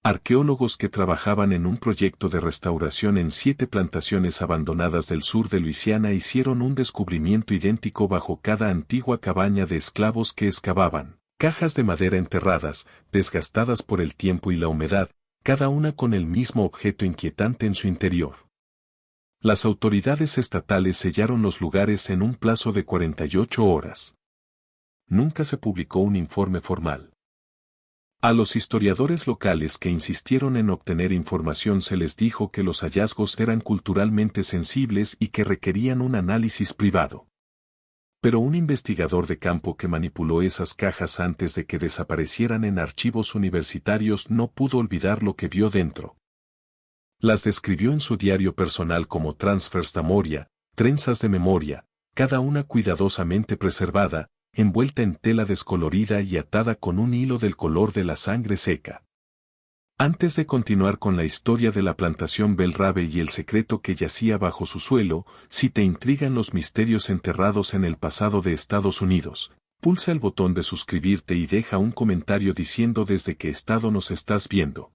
Arqueólogos que trabajaban en un proyecto de restauración en 7 plantaciones abandonadas del sur de Luisiana hicieron un descubrimiento idéntico bajo cada antigua cabaña de esclavos que excavaban. Cajas de madera enterradas, desgastadas por el tiempo y la humedad, cada una con el mismo objeto inquietante en su interior. Las autoridades estatales sellaron los lugares en un plazo de 48 horas. Nunca se publicó un informe formal. A los historiadores locales que insistieron en obtener información se les dijo que los hallazgos eran culturalmente sensibles y que requerían un análisis privado. Pero un investigador de campo que manipuló esas cajas antes de que desaparecieran en archivos universitarios no pudo olvidar lo que vio dentro. Las describió en su diario personal como transfers de memoria, trenzas de memoria, cada una cuidadosamente preservada, envuelta en tela descolorida y atada con un hilo del color de la sangre seca. Antes de continuar con la historia de la plantación Bell Rave y el secreto que yacía bajo su suelo, si te intrigan los misterios enterrados en el pasado de Estados Unidos, pulsa el botón de suscribirte y deja un comentario diciendo desde qué estado nos estás viendo.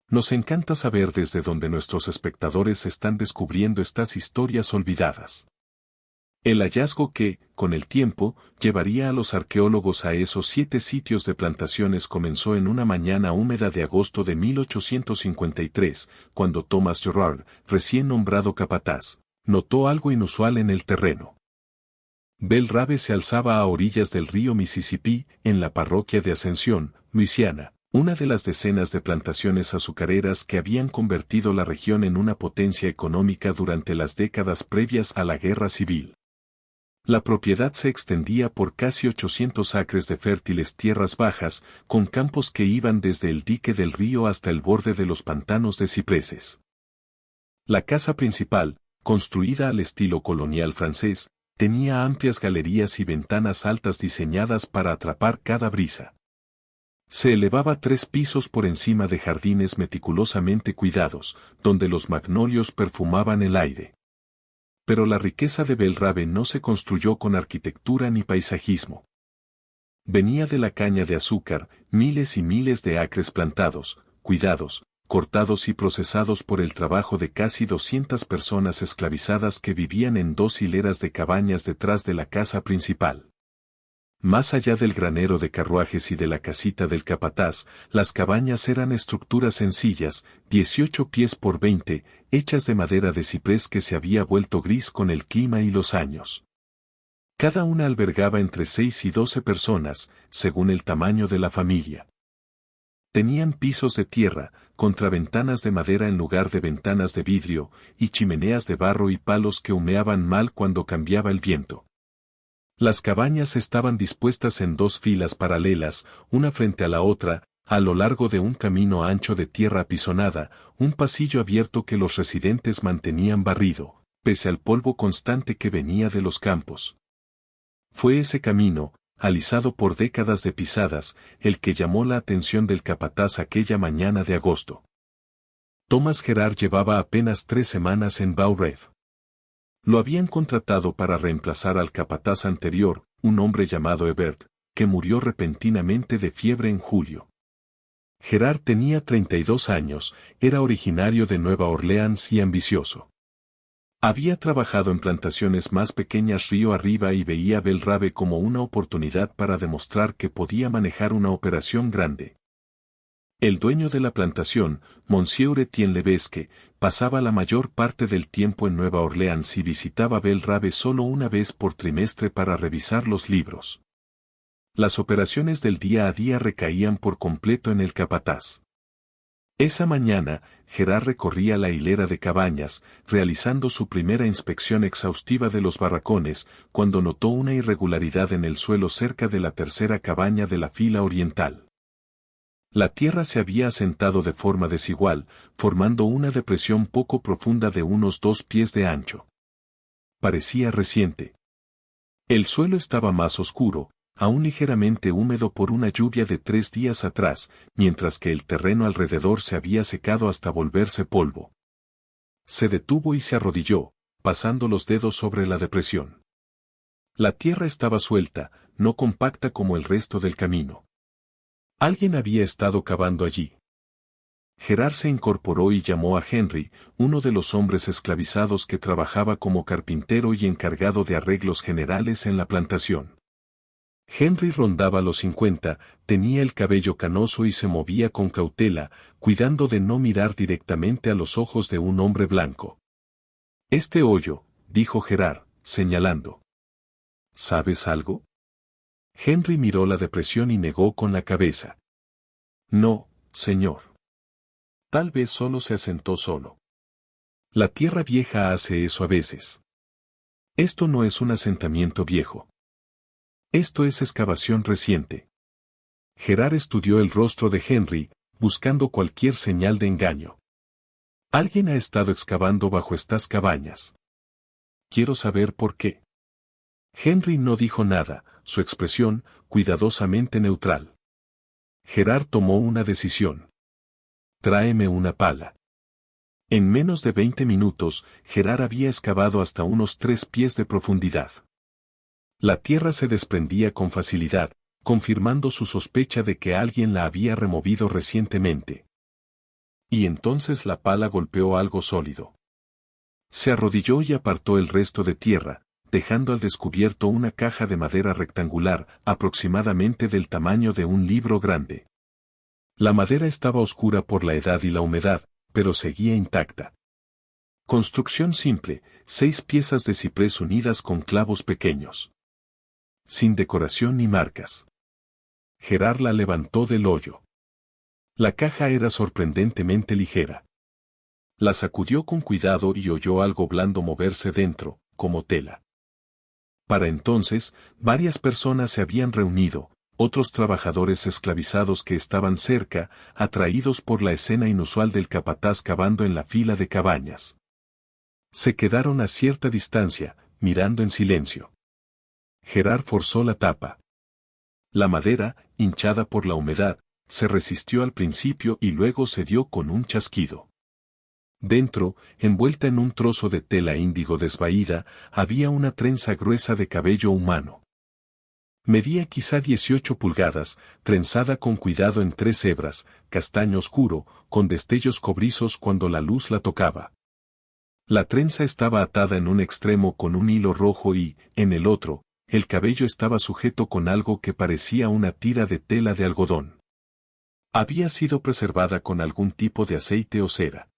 Nos encanta saber desde dónde nuestros espectadores están descubriendo estas historias olvidadas. El hallazgo que, con el tiempo, llevaría a los arqueólogos a esos 7 sitios de plantaciones comenzó en una mañana húmeda de agosto de 1853, cuando Thomas Gerard, recién nombrado capataz, notó algo inusual en el terreno. Bell Rave se alzaba a orillas del río Mississippi, en la parroquia de Ascensión, Luisiana, una de las decenas de plantaciones azucareras que habían convertido la región en una potencia económica durante las décadas previas a la Guerra Civil. La propiedad se extendía por casi 800 acres de fértiles tierras bajas, con campos que iban desde el dique del río hasta el borde de los pantanos de cipreses. La casa principal, construida al estilo colonial francés, tenía amplias galerías y ventanas altas diseñadas para atrapar cada brisa. Se elevaba 3 pisos por encima de jardines meticulosamente cuidados, donde los magnolios perfumaban el aire. Pero la riqueza de Bell Rave no se construyó con arquitectura ni paisajismo. Venía de la caña de azúcar, miles y miles de acres plantados, cuidados, cortados y procesados por el trabajo de casi 200 personas esclavizadas que vivían en 2 hileras de cabañas detrás de la casa principal. Más allá del granero de carruajes y de la casita del capataz, las cabañas eran estructuras sencillas, 18 pies por 20, hechas de madera de ciprés que se había vuelto gris con el clima y los años. Cada una albergaba entre 6 y 12 personas, según el tamaño de la familia. Tenían pisos de tierra, contraventanas de madera en lugar de ventanas de vidrio, y chimeneas de barro y palos que humeaban mal cuando cambiaba el viento. Las cabañas estaban dispuestas en 2 filas paralelas, una frente a la otra, a lo largo de un camino ancho de tierra apisonada, un pasillo abierto que los residentes mantenían barrido, pese al polvo constante que venía de los campos. Fue ese camino, alisado por décadas de pisadas, el que llamó la atención del capataz aquella mañana de agosto. Thomas Gerard llevaba apenas 3 semanas en Bow Reef. Lo habían contratado para reemplazar al capataz anterior, un hombre llamado Ebert, que murió repentinamente de fiebre en julio. Gerard tenía 32 años, era originario de Nueva Orleans y ambicioso. Había trabajado en plantaciones más pequeñas río arriba y veía Bell Rave como una oportunidad para demostrar que podía manejar una operación grande. El dueño de la plantación, Monsieur Etienne Levesque, pasaba la mayor parte del tiempo en Nueva Orleans y visitaba Bell Rave solo una vez por trimestre para revisar los libros. Las operaciones del día a día recaían por completo en el capataz. Esa mañana, Gerard recorría la hilera de cabañas, realizando su primera inspección exhaustiva de los barracones, cuando notó una irregularidad en el suelo cerca de la tercera cabaña de la fila oriental. La tierra se había asentado de forma desigual, formando una depresión poco profunda de unos 2 pies de ancho. Parecía reciente. El suelo estaba más oscuro, aún ligeramente húmedo por una lluvia de 3 días atrás, mientras que el terreno alrededor se había secado hasta volverse polvo. Se detuvo y se arrodilló, pasando los dedos sobre la depresión. La tierra estaba suelta, no compacta como el resto del camino. Alguien había estado cavando allí. Gerard se incorporó y llamó a Henry, uno de los hombres esclavizados que trabajaba como carpintero y encargado de arreglos generales en la plantación. Henry rondaba los 50, tenía el cabello canoso y se movía con cautela, cuidando de no mirar directamente a los ojos de un hombre blanco. «Este hoyo», dijo Gerard, señalando. «¿Sabes algo?» Henry miró la depresión y negó con la cabeza. «No, señor. Tal vez solo se asentó solo. La tierra vieja hace eso a veces. Esto no es un asentamiento viejo. Esto es excavación reciente». Gerard estudió el rostro de Henry, buscando cualquier señal de engaño. «Alguien ha estado excavando bajo estas cabañas. Quiero saber por qué». Henry no dijo nada, su expresión, cuidadosamente neutral. Gerard tomó una decisión. «Tráeme una pala». En menos de 20 minutos, Gerard había excavado hasta unos 3 pies de profundidad. La tierra se desprendía con facilidad, confirmando su sospecha de que alguien la había removido recientemente. Y entonces la pala golpeó algo sólido. Se arrodilló y apartó el resto de tierra, dejando al descubierto una caja de madera rectangular, aproximadamente del tamaño de un libro grande. La madera estaba oscura por la edad y la humedad, pero seguía intacta. Construcción simple, 6 piezas de ciprés unidas con clavos pequeños. Sin decoración ni marcas. Gerard la levantó del hoyo. La caja era sorprendentemente ligera. La sacudió con cuidado y oyó algo blando moverse dentro, como tela. Para entonces, varias personas se habían reunido, otros trabajadores esclavizados que estaban cerca, atraídos por la escena inusual del capataz cavando en la fila de cabañas. Se quedaron a cierta distancia, mirando en silencio. Gerard forzó la tapa. La madera, hinchada por la humedad, se resistió al principio y luego cedió con un chasquido. Dentro, envuelta en un trozo de tela índigo desvaída, había una trenza gruesa de cabello humano. Medía quizá 18 pulgadas, trenzada con cuidado en 3 hebras, castaño oscuro, con destellos cobrizos cuando la luz la tocaba. La trenza estaba atada en un extremo con un hilo rojo y, en el otro, el cabello estaba sujeto con algo que parecía una tira de tela de algodón. Había sido preservada con algún tipo de aceite o cera.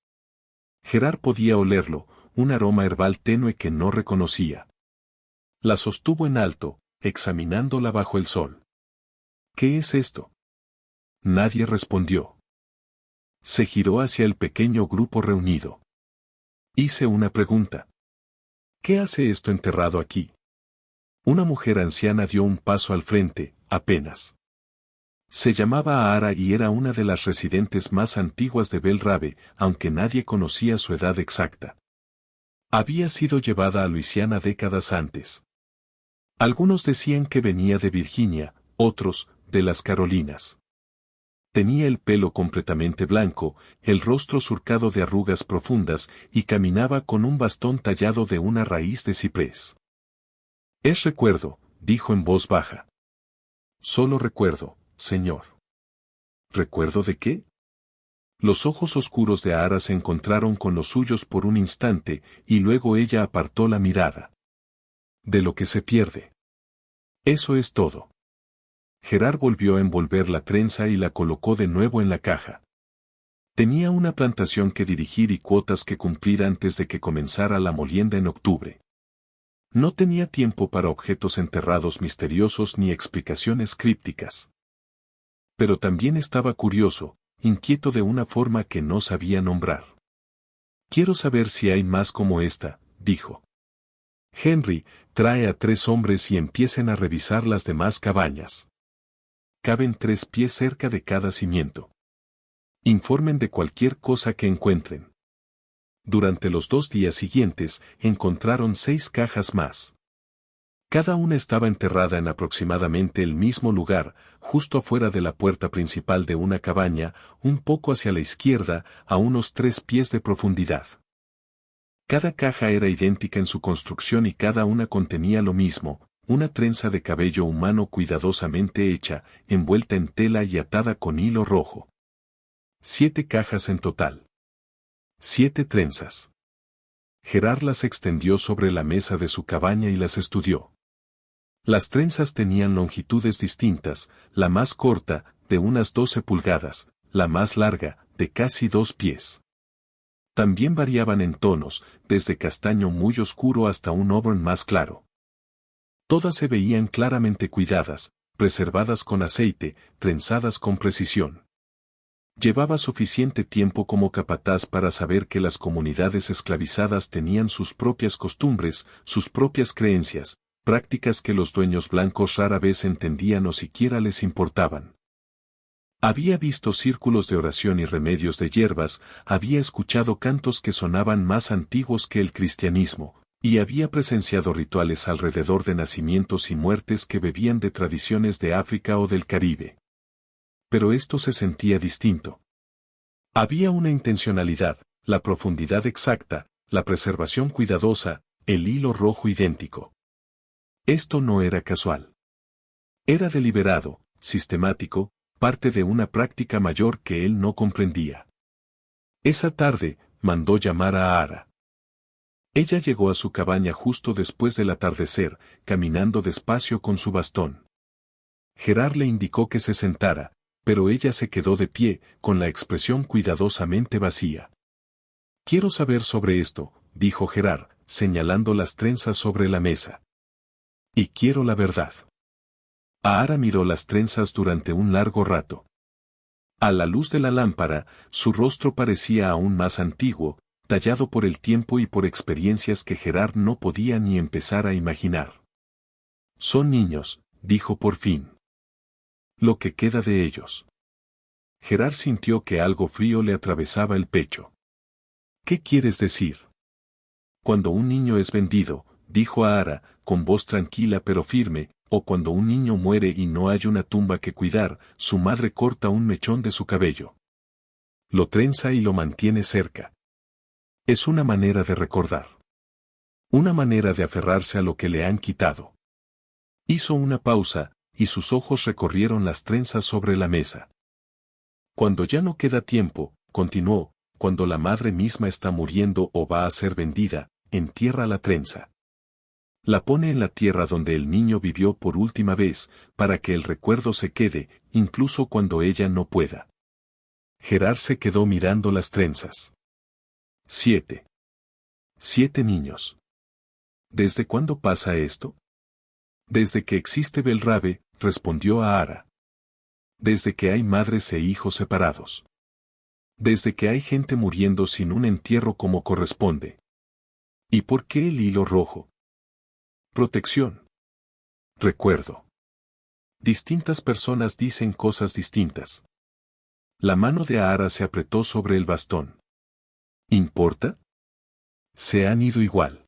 Gerard podía olerlo, un aroma herbal tenue que no reconocía. La sostuvo en alto, examinándola bajo el sol. «¿Qué es esto?». Nadie respondió. Se giró hacia el pequeño grupo reunido. «Hice una pregunta. ¿Qué hace esto enterrado aquí?». Una mujer anciana dio un paso al frente, apenas. Se llamaba Ara y era una de las residentes más antiguas de Bel Rabe, aunque nadie conocía su edad exacta. Había sido llevada a Luisiana décadas antes. Algunos decían que venía de Virginia, otros, de las Carolinas. Tenía el pelo completamente blanco, el rostro surcado de arrugas profundas y caminaba con un bastón tallado de una raíz de ciprés. «Es recuerdo», dijo en voz baja. «Solo recuerdo, señor». «¿Recuerdo de qué?». Los ojos oscuros de Ara se encontraron con los suyos por un instante y luego ella apartó la mirada. «De lo que se pierde». «Eso es todo». Gerard volvió a envolver la trenza y la colocó de nuevo en la caja. Tenía una plantación que dirigir y cuotas que cumplir antes de que comenzara la molienda en octubre. No tenía tiempo para objetos enterrados misteriosos ni explicaciones crípticas. Pero también estaba curioso, inquieto de una forma que no sabía nombrar. «Quiero saber si hay más como esta», dijo. «Henry, trae a 3 hombres y empiecen a revisar las demás cabañas. Caben 3 pies cerca de cada cimiento. Informen de cualquier cosa que encuentren». Durante los 2 días siguientes, encontraron 6 cajas más. Cada una estaba enterrada en aproximadamente el mismo lugar, justo afuera de la puerta principal de una cabaña, un poco hacia la izquierda, a unos 3 pies de profundidad. Cada caja era idéntica en su construcción y cada una contenía lo mismo, una trenza de cabello humano cuidadosamente hecha, envuelta en tela y atada con hilo rojo. 7 cajas en total. 7 trenzas. Gerard las extendió sobre la mesa de su cabaña y las estudió. Las trenzas tenían longitudes distintas, la más corta, de unas 12 pulgadas, la más larga, de casi 2 pies. También variaban en tonos, desde castaño muy oscuro hasta un auburn más claro. Todas se veían claramente cuidadas, preservadas con aceite, trenzadas con precisión. Llevaba suficiente tiempo como capataz para saber que las comunidades esclavizadas tenían sus propias costumbres, sus propias creencias, prácticas que los dueños blancos rara vez entendían o siquiera les importaban. Había visto círculos de oración y remedios de hierbas, había escuchado cantos que sonaban más antiguos que el cristianismo, y había presenciado rituales alrededor de nacimientos y muertes que bebían de tradiciones de África o del Caribe. Pero esto se sentía distinto. Había una intencionalidad, la profundidad exacta, la preservación cuidadosa, el hilo rojo idéntico. Esto no era casual. Era deliberado, sistemático, parte de una práctica mayor que él no comprendía. Esa tarde, mandó llamar a Ara. Ella llegó a su cabaña justo después del atardecer, caminando despacio con su bastón. Gerard le indicó que se sentara, pero ella se quedó de pie, con la expresión cuidadosamente vacía. «Quiero saber sobre esto», dijo Gerard, señalando las trenzas sobre la mesa. «Y quiero la verdad». Ara miró las trenzas durante un largo rato. A la luz de la lámpara, su rostro parecía aún más antiguo, tallado por el tiempo y por experiencias que Gerard no podía ni empezar a imaginar. «Son niños», dijo por fin. «Lo que queda de ellos». Gerard sintió que algo frío le atravesaba el pecho. «¿Qué quieres decir?» «Cuando un niño es vendido», dijo Ara, con voz tranquila pero firme, «o cuando un niño muere y no hay una tumba que cuidar, su madre corta un mechón de su cabello. Lo trenza y lo mantiene cerca. Es una manera de recordar. Una manera de aferrarse a lo que le han quitado». Hizo una pausa, y sus ojos recorrieron las trenzas sobre la mesa. «Cuando ya no queda tiempo», continuó, «cuando la madre misma está muriendo o va a ser vendida, entierra la trenza. La pone en la tierra donde el niño vivió por última vez, para que el recuerdo se quede, incluso cuando ella no pueda». Gerard se quedó mirando las trenzas. 7. 7 niños. ¿Desde cuándo pasa esto? «Desde que existe Belrabe», respondió Ara. «Desde que hay madres e hijos separados. Desde que hay gente muriendo sin un entierro como corresponde». «¿Y por qué el hilo rojo?» «Protección. Recuerdo. Distintas personas dicen cosas distintas». La mano de Ara se apretó sobre el bastón. «¿Importa?» «Se han ido igual».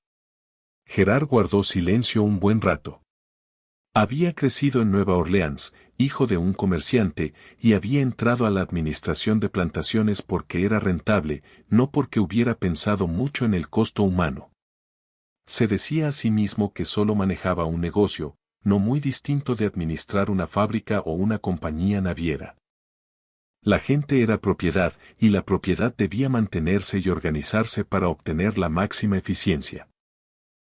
Gerard guardó silencio un buen rato. Había crecido en Nueva Orleans, hijo de un comerciante, y había entrado a la administración de plantaciones porque era rentable, no porque hubiera pensado mucho en el costo humano. Se decía a sí mismo que solo manejaba un negocio, no muy distinto de administrar una fábrica o una compañía naviera. La gente era propiedad, y la propiedad debía mantenerse y organizarse para obtener la máxima eficiencia.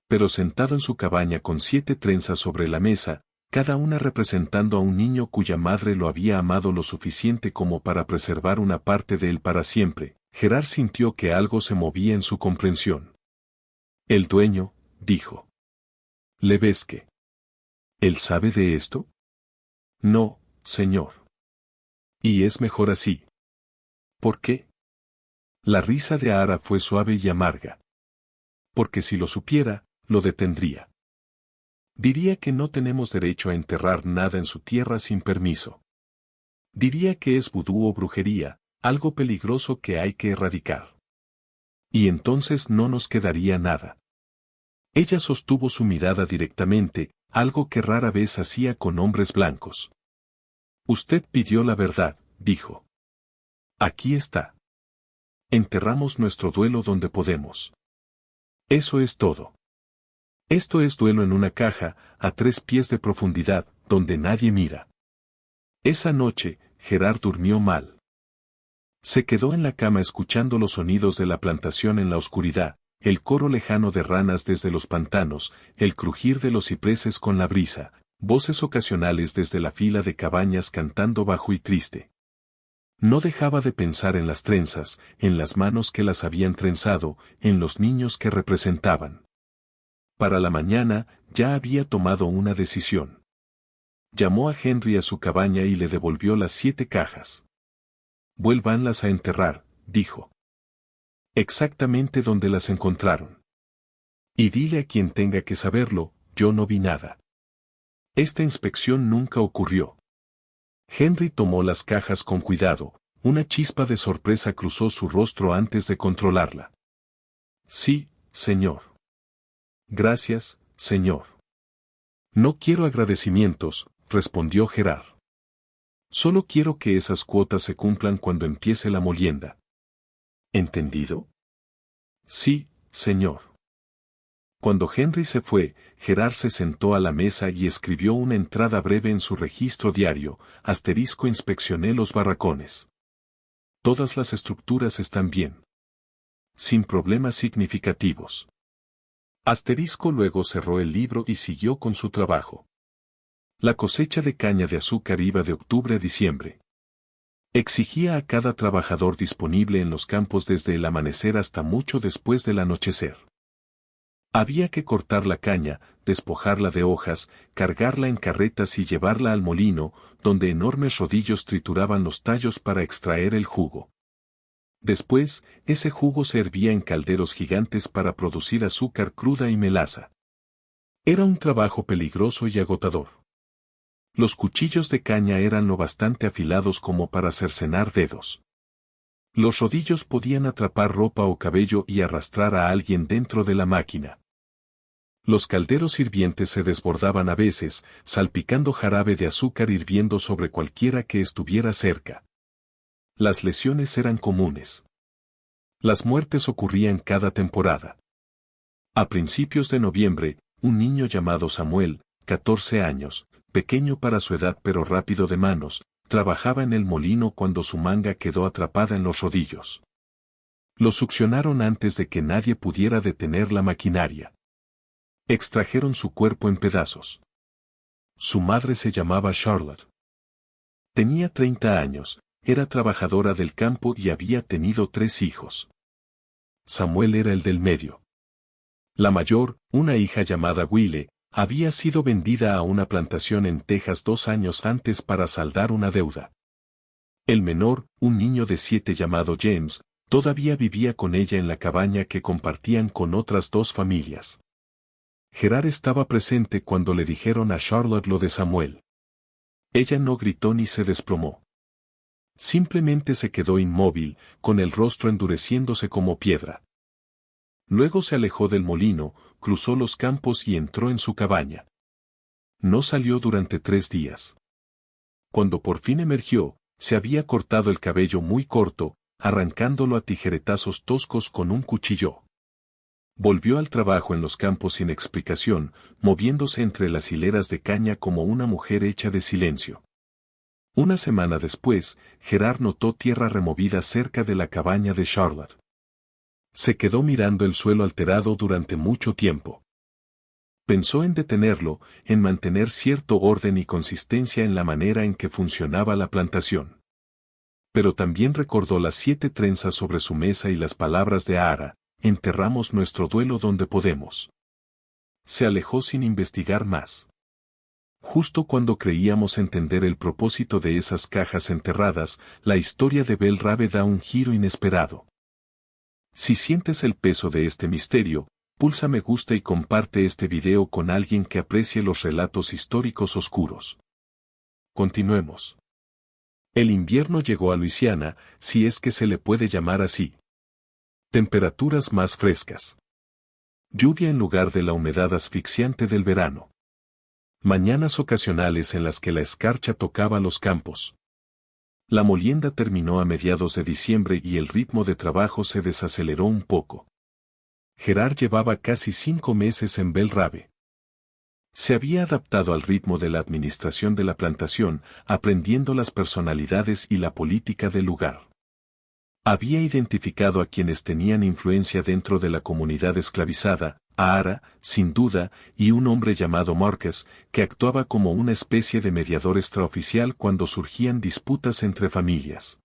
Pero sentado en su cabaña con 7 trenzas sobre la mesa, cada una representando a un niño cuya madre lo había amado lo suficiente como para preservar una parte de él para siempre, Gerard sintió que algo se movía en su comprensión. «El dueño», dijo. «Levesque. ¿Él sabe de esto?» «No, señor». «Y es mejor así». «¿Por qué?» La risa de Ara fue suave y amarga. «Porque si lo supiera, lo detendría. Diría que no tenemos derecho a enterrar nada en su tierra sin permiso. Diría que es vudú o brujería, algo peligroso que hay que erradicar. Y entonces no nos quedaría nada». Ella sostuvo su mirada directamente, algo que rara vez hacía con hombres blancos. «Usted pidió la verdad», dijo. «Aquí está. Enterramos nuestro duelo donde podemos. Eso es todo. Esto es duelo en una caja, a 3 pies de profundidad, donde nadie mira». Esa noche, Gerard durmió mal. Se quedó en la cama escuchando los sonidos de la plantación en la oscuridad, el coro lejano de ranas desde los pantanos, el crujir de los cipreses con la brisa, voces ocasionales desde la fila de cabañas cantando bajo y triste. No dejaba de pensar en las trenzas, en las manos que las habían trenzado, en los niños que representaban. Para la mañana, ya había tomado una decisión. Llamó a Henry a su cabaña y le devolvió las 7 cajas. Vuélvanlas a enterrar, dijo. Exactamente donde las encontraron. Y dile a quien tenga que saberlo, yo no vi nada. Esta inspección nunca ocurrió. Henry tomó las cajas con cuidado, una chispa de sorpresa cruzó su rostro antes de controlarla. Sí, señor. Gracias, señor. No quiero agradecimientos, respondió Gerard. Solo quiero que esas cuotas se cumplan cuando empiece la molienda. ¿Entendido? Sí, señor. Cuando Henry se fue, Gerard se sentó a la mesa y escribió una entrada breve en su registro diario, inspeccioné los barracones. Todas las estructuras están bien. Sin problemas significativos. Luego cerró el libro y siguió con su trabajo. La cosecha de caña de azúcar iba de octubre a diciembre. Exigía a cada trabajador disponible en los campos desde el amanecer hasta mucho después del anochecer. Había que cortar la caña, despojarla de hojas, cargarla en carretas y llevarla al molino, donde enormes rodillos trituraban los tallos para extraer el jugo. Después, ese jugo se hervía en calderos gigantes para producir azúcar cruda y melaza. Era un trabajo peligroso y agotador. Los cuchillos de caña eran lo bastante afilados como para cercenar dedos. Los rodillos podían atrapar ropa o cabello y arrastrar a alguien dentro de la máquina. Los calderos hirvientes se desbordaban a veces, salpicando jarabe de azúcar hirviendo sobre cualquiera que estuviera cerca. Las lesiones eran comunes. Las muertes ocurrían cada temporada. A principios de noviembre, un niño llamado Samuel, 14 años, pequeño para su edad pero rápido de manos, trabajaba en el molino cuando su manga quedó atrapada en los rodillos. Lo succionaron antes de que nadie pudiera detener la maquinaria. Extrajeron su cuerpo en pedazos. Su madre se llamaba Charlotte. Tenía 30 años, era trabajadora del campo y había tenido 3 hijos. Samuel era el del medio. La mayor, una hija llamada Wille, había sido vendida a una plantación en Texas 2 años antes para saldar una deuda. El menor, un niño de 7 llamado James, todavía vivía con ella en la cabaña que compartían con otras 2 familias. Gerard estaba presente cuando le dijeron a Charlotte lo de Samuel. Ella no gritó ni se desplomó. Simplemente se quedó inmóvil, con el rostro endureciéndose como piedra. Luego se alejó del molino, cruzó los campos y entró en su cabaña. No salió durante 3 días. Cuando por fin emergió, se había cortado el cabello muy corto, arrancándolo a tijeretazos toscos con un cuchillo. Volvió al trabajo en los campos sin explicación, moviéndose entre las hileras de caña como una mujer hecha de silencio. Una semana después, Gerard notó tierra removida cerca de la cabaña de Charlotte. Se quedó mirando el suelo alterado durante mucho tiempo. Pensó en detenerlo, en mantener cierto orden y consistencia en la manera en que funcionaba la plantación. Pero también recordó las 7 trenzas sobre su mesa y las palabras de Ara: enterramos nuestro duelo donde podemos. Se alejó sin investigar más. Justo cuando creíamos entender el propósito de esas cajas enterradas, la historia de Bell Rave da un giro inesperado. Si sientes el peso de este misterio, pulsa me gusta y comparte este video con alguien que aprecie los relatos históricos oscuros. Continuemos. El invierno llegó a Luisiana, si es que se le puede llamar así. Temperaturas más frescas. Lluvia en lugar de la humedad asfixiante del verano. Mañanas ocasionales en las que la escarcha tocaba los campos. La molienda terminó a mediados de diciembre y el ritmo de trabajo se desaceleró un poco. Gerard llevaba casi 5 meses en Bell Rave. Se había adaptado al ritmo de la administración de la plantación, aprendiendo las personalidades y la política del lugar. Había identificado a quienes tenían influencia dentro de la comunidad esclavizada, a Ara, sin duda, y un hombre llamado Marcus, que actuaba como una especie de mediador extraoficial cuando surgían disputas entre familias.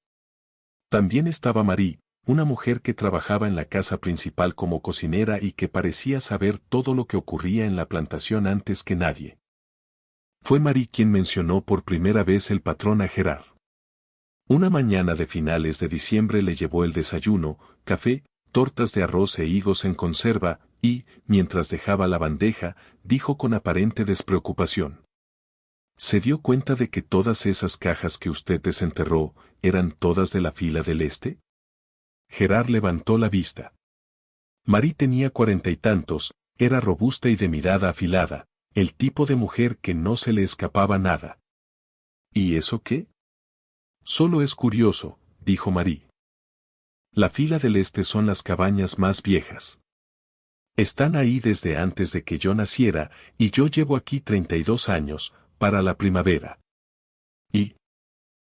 También estaba Marie, una mujer que trabajaba en la casa principal como cocinera y que parecía saber todo lo que ocurría en la plantación antes que nadie. Fue Marie quien mencionó por primera vez el patrón a Gerard. Una mañana de finales de diciembre le llevó el desayuno, café, tortas de arroz e higos en conserva, y, mientras dejaba la bandeja, dijo con aparente despreocupación: ¿Se dio cuenta de que todas esas cajas que usted desenterró, eran todas de la fila del este? Gerard levantó la vista. Marie tenía 40 y tantos, era robusta y de mirada afilada, el tipo de mujer que no se le escapaba nada. ¿Y eso qué? Solo es curioso, dijo Marie. La fila del este son las cabañas más viejas. Están ahí desde antes de que yo naciera, y yo llevo aquí 32 años, para la primavera. ¿Y?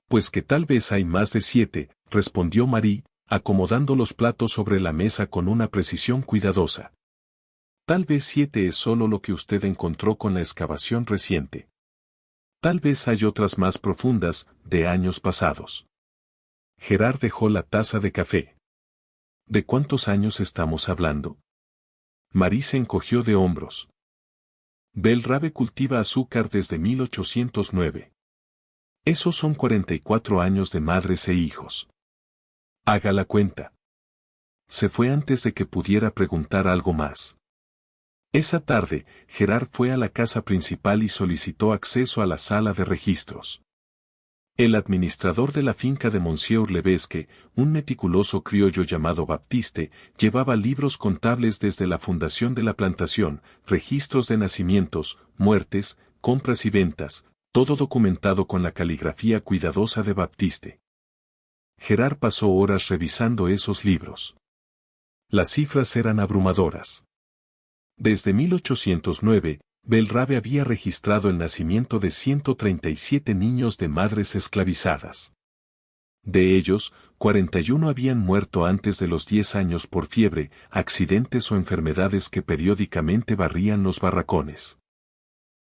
Pues que tal vez hay más de 7, respondió Marie, acomodando los platos sobre la mesa con una precisión cuidadosa. Tal vez 7 es solo lo que usted encontró con la excavación reciente. Tal vez hay otras más profundas, de años pasados. Gerard dejó la taza de café. ¿De cuántos años estamos hablando? Marie se encogió de hombros. Belrabe cultiva azúcar desde 1809. Esos son 44 años de madres e hijos. Haga la cuenta. Se fue antes de que pudiera preguntar algo más. Esa tarde, Gerard fue a la casa principal y solicitó acceso a la sala de registros. El administrador de la finca de Monsieur Levesque, un meticuloso criollo llamado Baptiste, llevaba libros contables desde la fundación de la plantación, registros de nacimientos, muertes, compras y ventas, todo documentado con la caligrafía cuidadosa de Baptiste. Gerard pasó horas revisando esos libros. Las cifras eran abrumadoras. Desde 1809, Belrabe había registrado el nacimiento de 137 niños de madres esclavizadas. De ellos, 41 habían muerto antes de los 10 años por fiebre, accidentes o enfermedades que periódicamente barrían los barracones.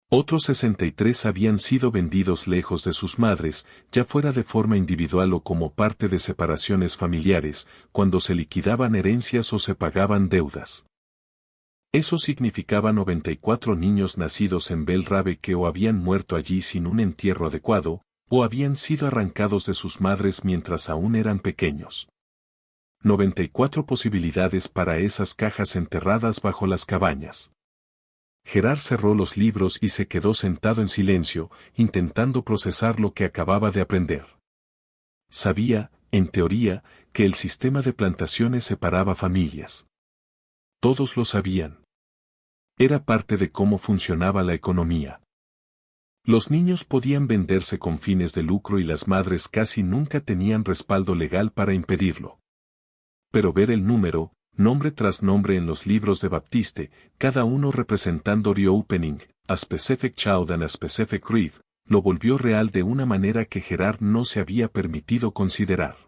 Otros 63 habían sido vendidos lejos de sus madres, ya fuera de forma individual o como parte de separaciones familiares, cuando se liquidaban herencias o se pagaban deudas. Eso significaba 94 niños nacidos en Belrabe que o habían muerto allí sin un entierro adecuado, o habían sido arrancados de sus madres mientras aún eran pequeños. 94 posibilidades para esas cajas enterradas bajo las cabañas. Gerard cerró los libros y se quedó sentado en silencio, intentando procesar lo que acababa de aprender. Sabía, en teoría, que el sistema de plantaciones separaba familias. Todos lo sabían. Era parte de cómo funcionaba la economía. Los niños podían venderse con fines de lucro y las madres casi nunca tenían respaldo legal para impedirlo. Pero ver el número, nombre tras nombre en los libros de Baptiste, cada uno representando reopening, a specific child and a specific grief, lo volvió real de una manera que Gerard no se había permitido considerar.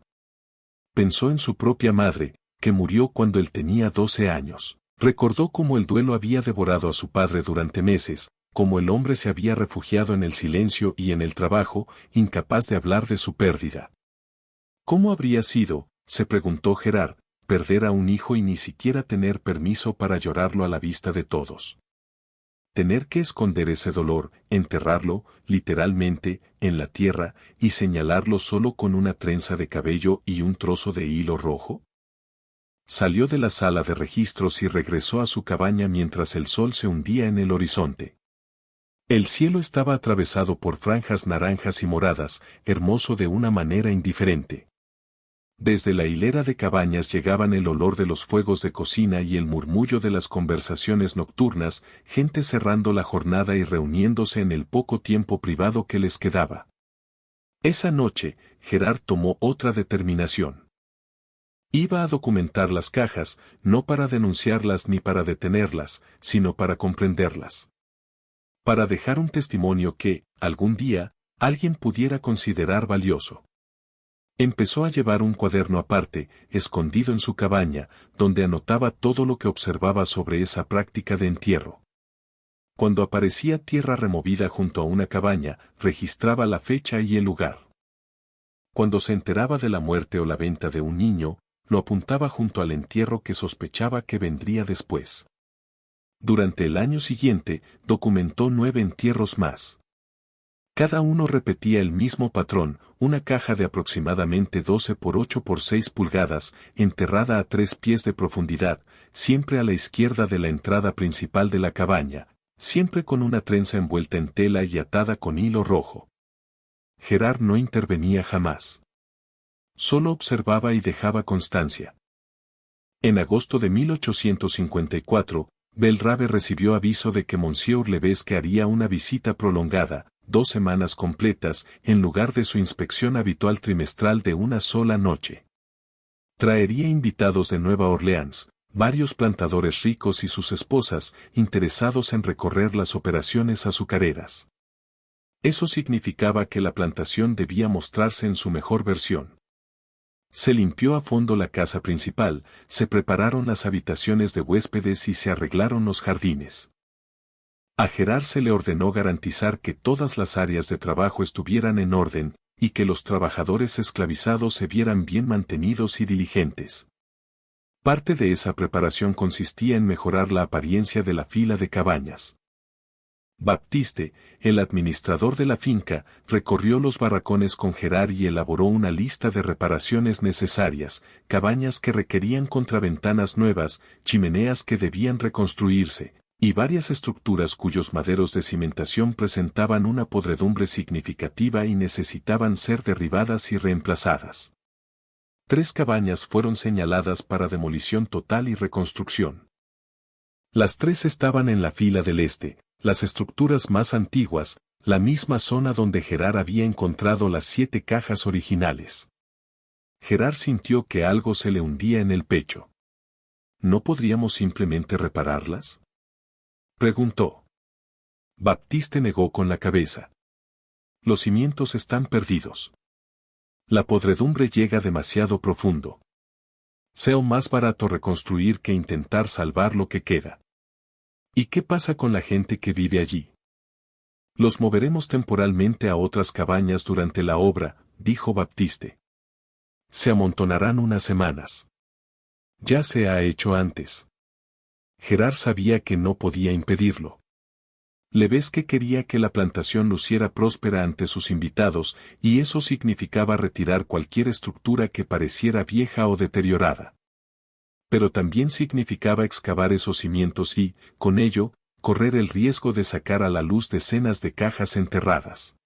Pensó en su propia madre, que murió cuando él tenía 12 años. Recordó cómo el duelo había devorado a su padre durante meses, cómo el hombre se había refugiado en el silencio y en el trabajo, incapaz de hablar de su pérdida. ¿Cómo habría sido, se preguntó Gerard, perder a un hijo y ni siquiera tener permiso para llorarlo a la vista de todos? Tener que esconder ese dolor, enterrarlo, literalmente, en la tierra, y señalarlo solo con una trenza de cabello y un trozo de hilo rojo. Salió de la sala de registros y regresó a su cabaña mientras el sol se hundía en el horizonte. El cielo estaba atravesado por franjas naranjas y moradas, hermoso de una manera indiferente. Desde la hilera de cabañas llegaban el olor de los fuegos de cocina y el murmullo de las conversaciones nocturnas, gente cerrando la jornada y reuniéndose en el poco tiempo privado que les quedaba. Esa noche, Gerard tomó otra determinación. Iba a documentar las cajas, no para denunciarlas ni para detenerlas, sino para comprenderlas. Para dejar un testimonio que, algún día, alguien pudiera considerar valioso. Empezó a llevar un cuaderno aparte, escondido en su cabaña, donde anotaba todo lo que observaba sobre esa práctica de entierro. Cuando aparecía tierra removida junto a una cabaña, registraba la fecha y el lugar. Cuando se enteraba de la muerte o la venta de un niño, lo apuntaba junto al entierro que sospechaba que vendría después. Durante el año siguiente, documentó 9 entierros más. Cada uno repetía el mismo patrón, una caja de aproximadamente 12 por 8 por 6 pulgadas, enterrada a 3 pies de profundidad, siempre a la izquierda de la entrada principal de la cabaña, siempre con una trenza envuelta en tela y atada con hilo rojo. Gerard no intervenía jamás. Solo observaba y dejaba constancia. En agosto de 1854, Belrabe recibió aviso de que Monsieur Levesque haría una visita prolongada, 2 semanas completas, en lugar de su inspección habitual trimestral de una sola noche. Traería invitados de Nueva Orleans, varios plantadores ricos y sus esposas, interesados en recorrer las operaciones azucareras. Eso significaba que la plantación debía mostrarse en su mejor versión. Se limpió a fondo la casa principal, se prepararon las habitaciones de huéspedes y se arreglaron los jardines. A Gerard se le ordenó garantizar que todas las áreas de trabajo estuvieran en orden, y que los trabajadores esclavizados se vieran bien mantenidos y diligentes. Parte de esa preparación consistía en mejorar la apariencia de la fila de cabañas. Baptiste, el administrador de la finca, recorrió los barracones con Gerard y elaboró una lista de reparaciones necesarias, cabañas que requerían contraventanas nuevas, chimeneas que debían reconstruirse, y varias estructuras cuyos maderos de cimentación presentaban una podredumbre significativa y necesitaban ser derribadas y reemplazadas. 3 cabañas fueron señaladas para demolición total y reconstrucción. Las 3 estaban en la fila del este, las estructuras más antiguas, la misma zona donde Gerard había encontrado las 7 cajas originales. Gerard sintió que algo se le hundía en el pecho. ¿No podríamos simplemente repararlas?, preguntó. Baptiste negó con la cabeza. Los cimientos están perdidos. La podredumbre llega demasiado profundo. Sea más barato reconstruir que intentar salvar lo que queda. ¿Y qué pasa con la gente que vive allí? Los moveremos temporalmente a otras cabañas durante la obra, dijo Baptiste. Se amontonarán unas semanas. Ya se ha hecho antes. Gerard sabía que no podía impedirlo. Levesque quería que la plantación luciera próspera ante sus invitados, y eso significaba retirar cualquier estructura que pareciera vieja o deteriorada. Pero también significaba excavar esos cimientos y, con ello, correr el riesgo de sacar a la luz decenas de cajas enterradas.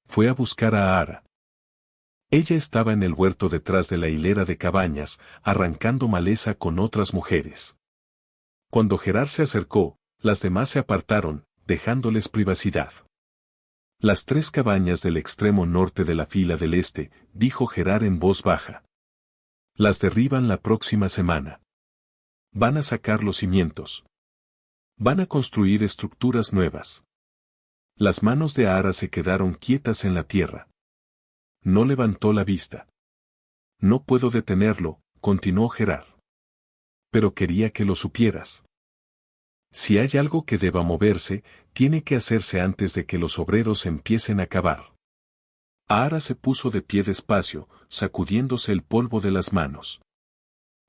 Fue a buscar a Ara. Ella estaba en el huerto detrás de la hilera de cabañas, arrancando maleza con otras mujeres. Cuando Gerard se acercó, las demás se apartaron, dejándoles privacidad. Las 3 cabañas del extremo norte de la fila del este, dijo Gerard en voz baja. Las derriban la próxima semana. Van a sacar los cimientos. Van a construir estructuras nuevas. Las manos de Ara se quedaron quietas en la tierra. No levantó la vista. No puedo detenerlo, continuó Gerard. Pero quería que lo supieras. Si hay algo que deba moverse, tiene que hacerse antes de que los obreros empiecen a cavar. Ara se puso de pie despacio, sacudiéndose el polvo de las manos.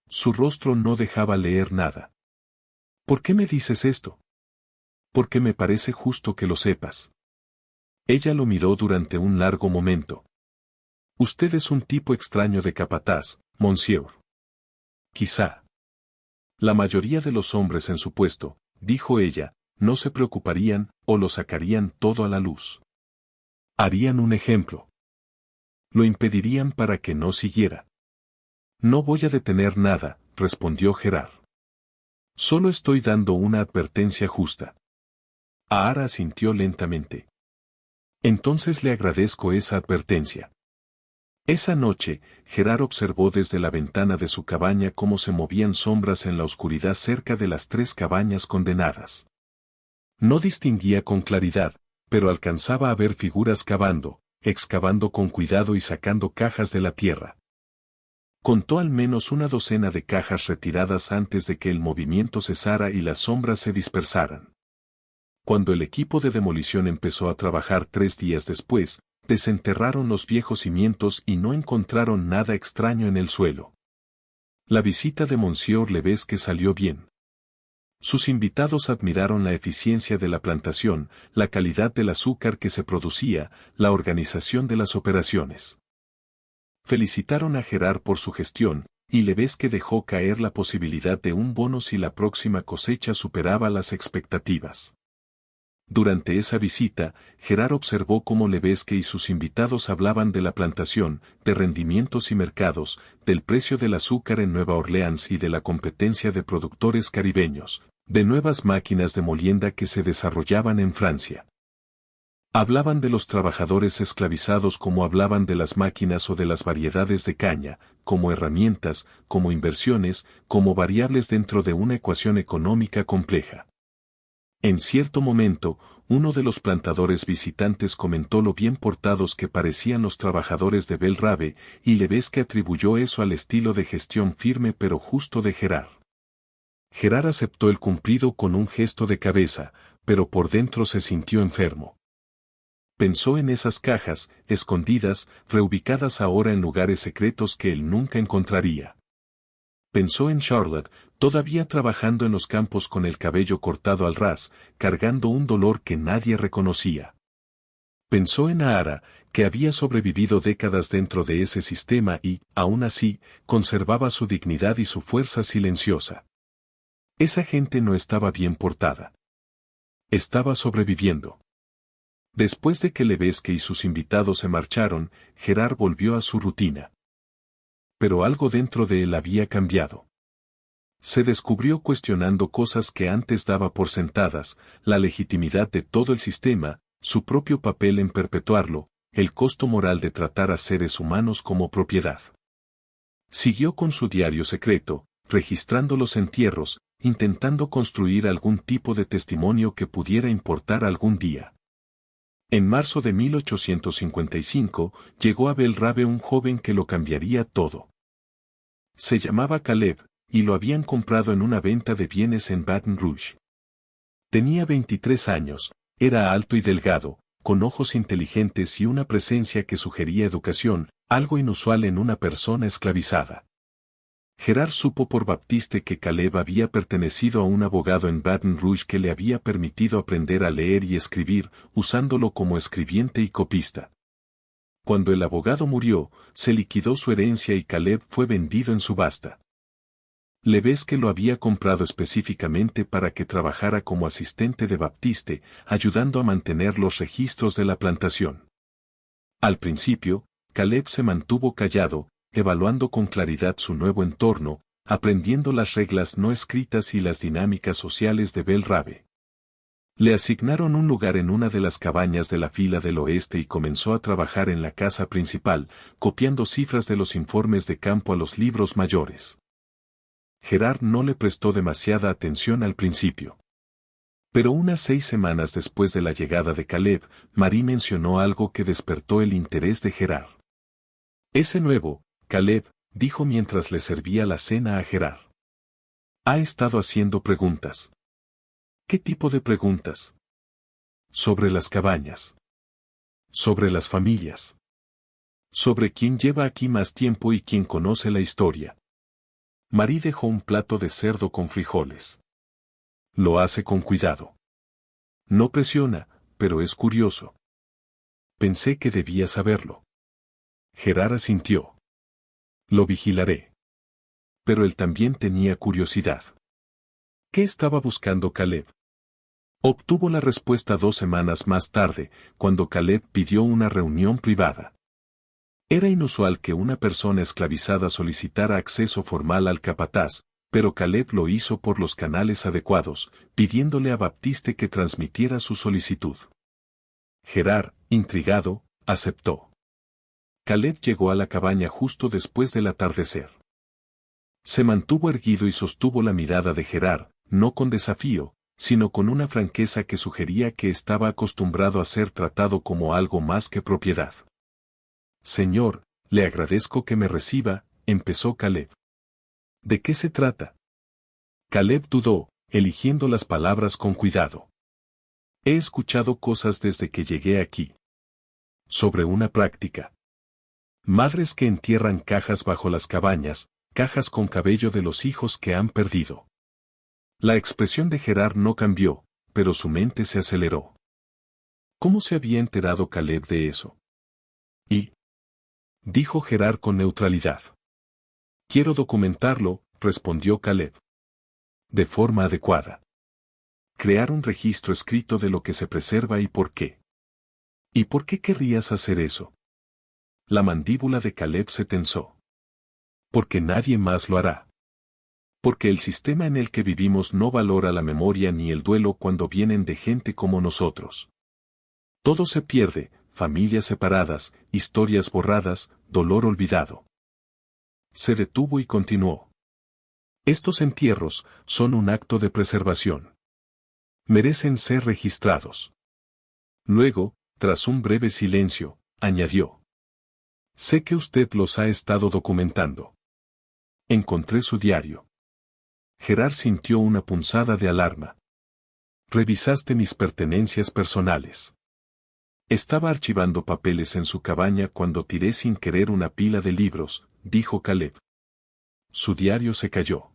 Su rostro no dejaba leer nada. ¿Por qué me dices esto? Porque me parece justo que lo sepas. Ella lo miró durante un largo momento. Usted es un tipo extraño de capataz, monsieur. Quizá. La mayoría de los hombres en su puesto, dijo ella, no se preocuparían, o lo sacarían todo a la luz. Harían un ejemplo. Lo impedirían para que no siguiera. No voy a detener nada, respondió Gerard. Solo estoy dando una advertencia justa. Ara asintió lentamente. Entonces le agradezco esa advertencia. Esa noche, Gerard observó desde la ventana de su cabaña cómo se movían sombras en la oscuridad cerca de las 3 cabañas condenadas. No distinguía con claridad, pero alcanzaba a ver figuras cavando, excavando con cuidado y sacando cajas de la tierra. Contó al menos una docena de cajas retiradas antes de que el movimiento cesara y las sombras se dispersaran. Cuando el equipo de demolición empezó a trabajar 3 días después, desenterraron los viejos cimientos y no encontraron nada extraño en el suelo. La visita de Monsieur Levesque salió bien. Sus invitados admiraron la eficiencia de la plantación, la calidad del azúcar que se producía, la organización de las operaciones. Felicitaron a Gerard por su gestión, y Levesque dejó caer la posibilidad de un bono si la próxima cosecha superaba las expectativas. Durante esa visita, Gerard observó cómo Levesque y sus invitados hablaban de la plantación, de rendimientos y mercados, del precio del azúcar en Nueva Orleans y de la competencia de productores caribeños, de nuevas máquinas de molienda que se desarrollaban en Francia. Hablaban de los trabajadores esclavizados como hablaban de las máquinas o de las variedades de caña, como herramientas, como inversiones, como variables dentro de una ecuación económica compleja. En cierto momento, uno de los plantadores visitantes comentó lo bien portados que parecían los trabajadores de Bel Rabe, y Levesque atribuyó eso al estilo de gestión firme pero justo de Gerard. Gerard aceptó el cumplido con un gesto de cabeza, pero por dentro se sintió enfermo. Pensó en esas cajas, escondidas, reubicadas ahora en lugares secretos que él nunca encontraría. Pensó en Charlotte, todavía trabajando en los campos con el cabello cortado al ras, cargando un dolor que nadie reconocía. Pensó en Ahara, que había sobrevivido décadas dentro de ese sistema y, aún así, conservaba su dignidad y su fuerza silenciosa. Esa gente no estaba bien portada. Estaba sobreviviendo. Después de que Levesque y sus invitados se marcharon, Gerard volvió a su rutina. Pero algo dentro de él había cambiado. Se descubrió cuestionando cosas que antes daba por sentadas, la legitimidad de todo el sistema, su propio papel en perpetuarlo, el costo moral de tratar a seres humanos como propiedad. Siguió con su diario secreto, registrando los entierros, intentando construir algún tipo de testimonio que pudiera importar algún día. En marzo de 1855, llegó a Bel Rabe un joven que lo cambiaría todo. Se llamaba Caleb, y lo habían comprado en una venta de bienes en Baton Rouge. Tenía 23 años, era alto y delgado, con ojos inteligentes y una presencia que sugería educación, algo inusual en una persona esclavizada. Gerard supo por Baptiste que Caleb había pertenecido a un abogado en Baton Rouge que le había permitido aprender a leer y escribir, usándolo como escribiente y copista. Cuando el abogado murió, se liquidó su herencia y Caleb fue vendido en subasta. Levesque lo había comprado específicamente para que trabajara como asistente de Baptiste, ayudando a mantener los registros de la plantación. Al principio, Caleb se mantuvo callado, evaluando con claridad su nuevo entorno, aprendiendo las reglas no escritas y las dinámicas sociales de Bel Rabe. Le asignaron un lugar en una de las cabañas de la fila del oeste y comenzó a trabajar en la casa principal, copiando cifras de los informes de campo a los libros mayores. Gerard no le prestó demasiada atención al principio. Pero unas 6 semanas después de la llegada de Caleb, Marie mencionó algo que despertó el interés de Gerard. Ese nuevo, Caleb, dijo mientras le servía la cena a Gerard. Ha estado haciendo preguntas. ¿Qué tipo de preguntas? Sobre las cabañas. Sobre las familias. Sobre quién lleva aquí más tiempo y quién conoce la historia. Marie dejó un plato de cerdo con frijoles. Lo hace con cuidado. No presiona, pero es curioso. Pensé que debía saberlo. Gerard asintió. Lo vigilaré. Pero él también tenía curiosidad. ¿Qué estaba buscando Caleb? Obtuvo la respuesta 2 semanas más tarde, cuando Caleb pidió una reunión privada. Era inusual que una persona esclavizada solicitara acceso formal al capataz, pero Caleb lo hizo por los canales adecuados, pidiéndole a Baptiste que transmitiera su solicitud. Gerard, intrigado, aceptó. Caleb llegó a la cabaña justo después del atardecer. Se mantuvo erguido y sostuvo la mirada de Gerard, no con desafío, sino con una franqueza que sugería que estaba acostumbrado a ser tratado como algo más que propiedad. Señor, le agradezco que me reciba, empezó Caleb. ¿De qué se trata? Caleb dudó, eligiendo las palabras con cuidado. He escuchado cosas desde que llegué aquí. Sobre una práctica. Madres que entierran cajas bajo las cabañas, cajas con cabello de los hijos que han perdido. La expresión de Gerard no cambió, pero su mente se aceleró. ¿Cómo se había enterado Caleb de eso? Y, dijo Gerard con neutralidad. Quiero documentarlo, respondió Caleb. De forma adecuada. Crear un registro escrito de lo que se preserva y por qué. ¿Y por qué querrías hacer eso? La mandíbula de Caleb se tensó. Porque nadie más lo hará. Porque el sistema en el que vivimos no valora la memoria ni el duelo cuando vienen de gente como nosotros. Todo se pierde, familias separadas, historias borradas, dolor olvidado. Se detuvo y continuó. Estos entierros son un acto de preservación. Merecen ser registrados. Luego, tras un breve silencio, añadió. Sé que usted los ha estado documentando. Encontré su diario. Gerard sintió una punzada de alarma. Revisaste mis pertenencias personales. Estaba archivando papeles en su cabaña cuando tiré sin querer una pila de libros, dijo Caleb. Su diario se cayó.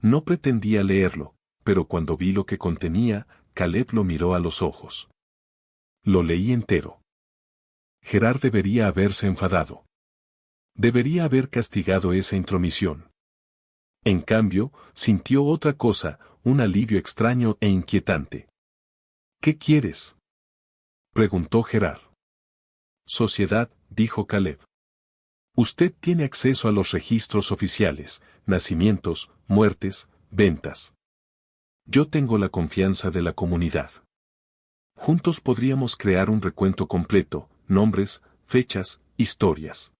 No pretendía leerlo, pero cuando vi lo que contenía, Caleb lo miró a los ojos. Lo leí entero. Gerard debería haberse enfadado. Debería haber castigado esa intromisión. En cambio, sintió otra cosa, un alivio extraño e inquietante. ¿Qué quieres? Preguntó Gerard. Sociedad, dijo Caleb. Usted tiene acceso a los registros oficiales, nacimientos, muertes, ventas. Yo tengo la confianza de la comunidad. Juntos podríamos crear un recuento completo, nombres, fechas, historias.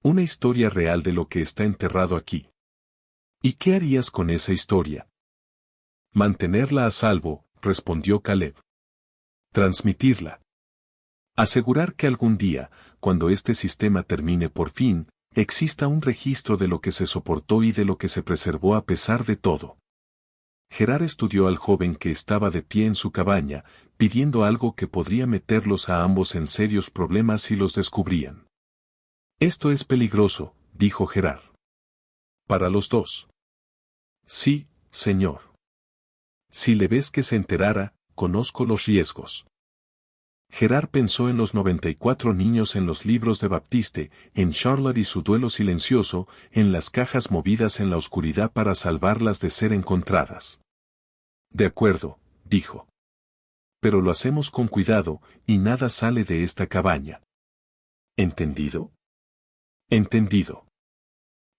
Una historia real de lo que está enterrado aquí. ¿Y qué harías con esa historia? Mantenerla a salvo, respondió Caleb. Transmitirla. Asegurar que algún día, cuando este sistema termine por fin, exista un registro de lo que se soportó y de lo que se preservó a pesar de todo. Gerard estudió al joven que estaba de pie en su cabaña, pidiendo algo que podría meterlos a ambos en serios problemas si los descubrían. Esto es peligroso, dijo Gerard. Para los dos. Sí, señor. Si le ves que se enterara, conozco los riesgos. Gerard pensó en los 94 niños en los libros de Baptiste, en Charlotte y su duelo silencioso, en las cajas movidas en la oscuridad para salvarlas de ser encontradas. De acuerdo, dijo. Pero lo hacemos con cuidado, y nada sale de esta cabaña. ¿Entendido? Entendido.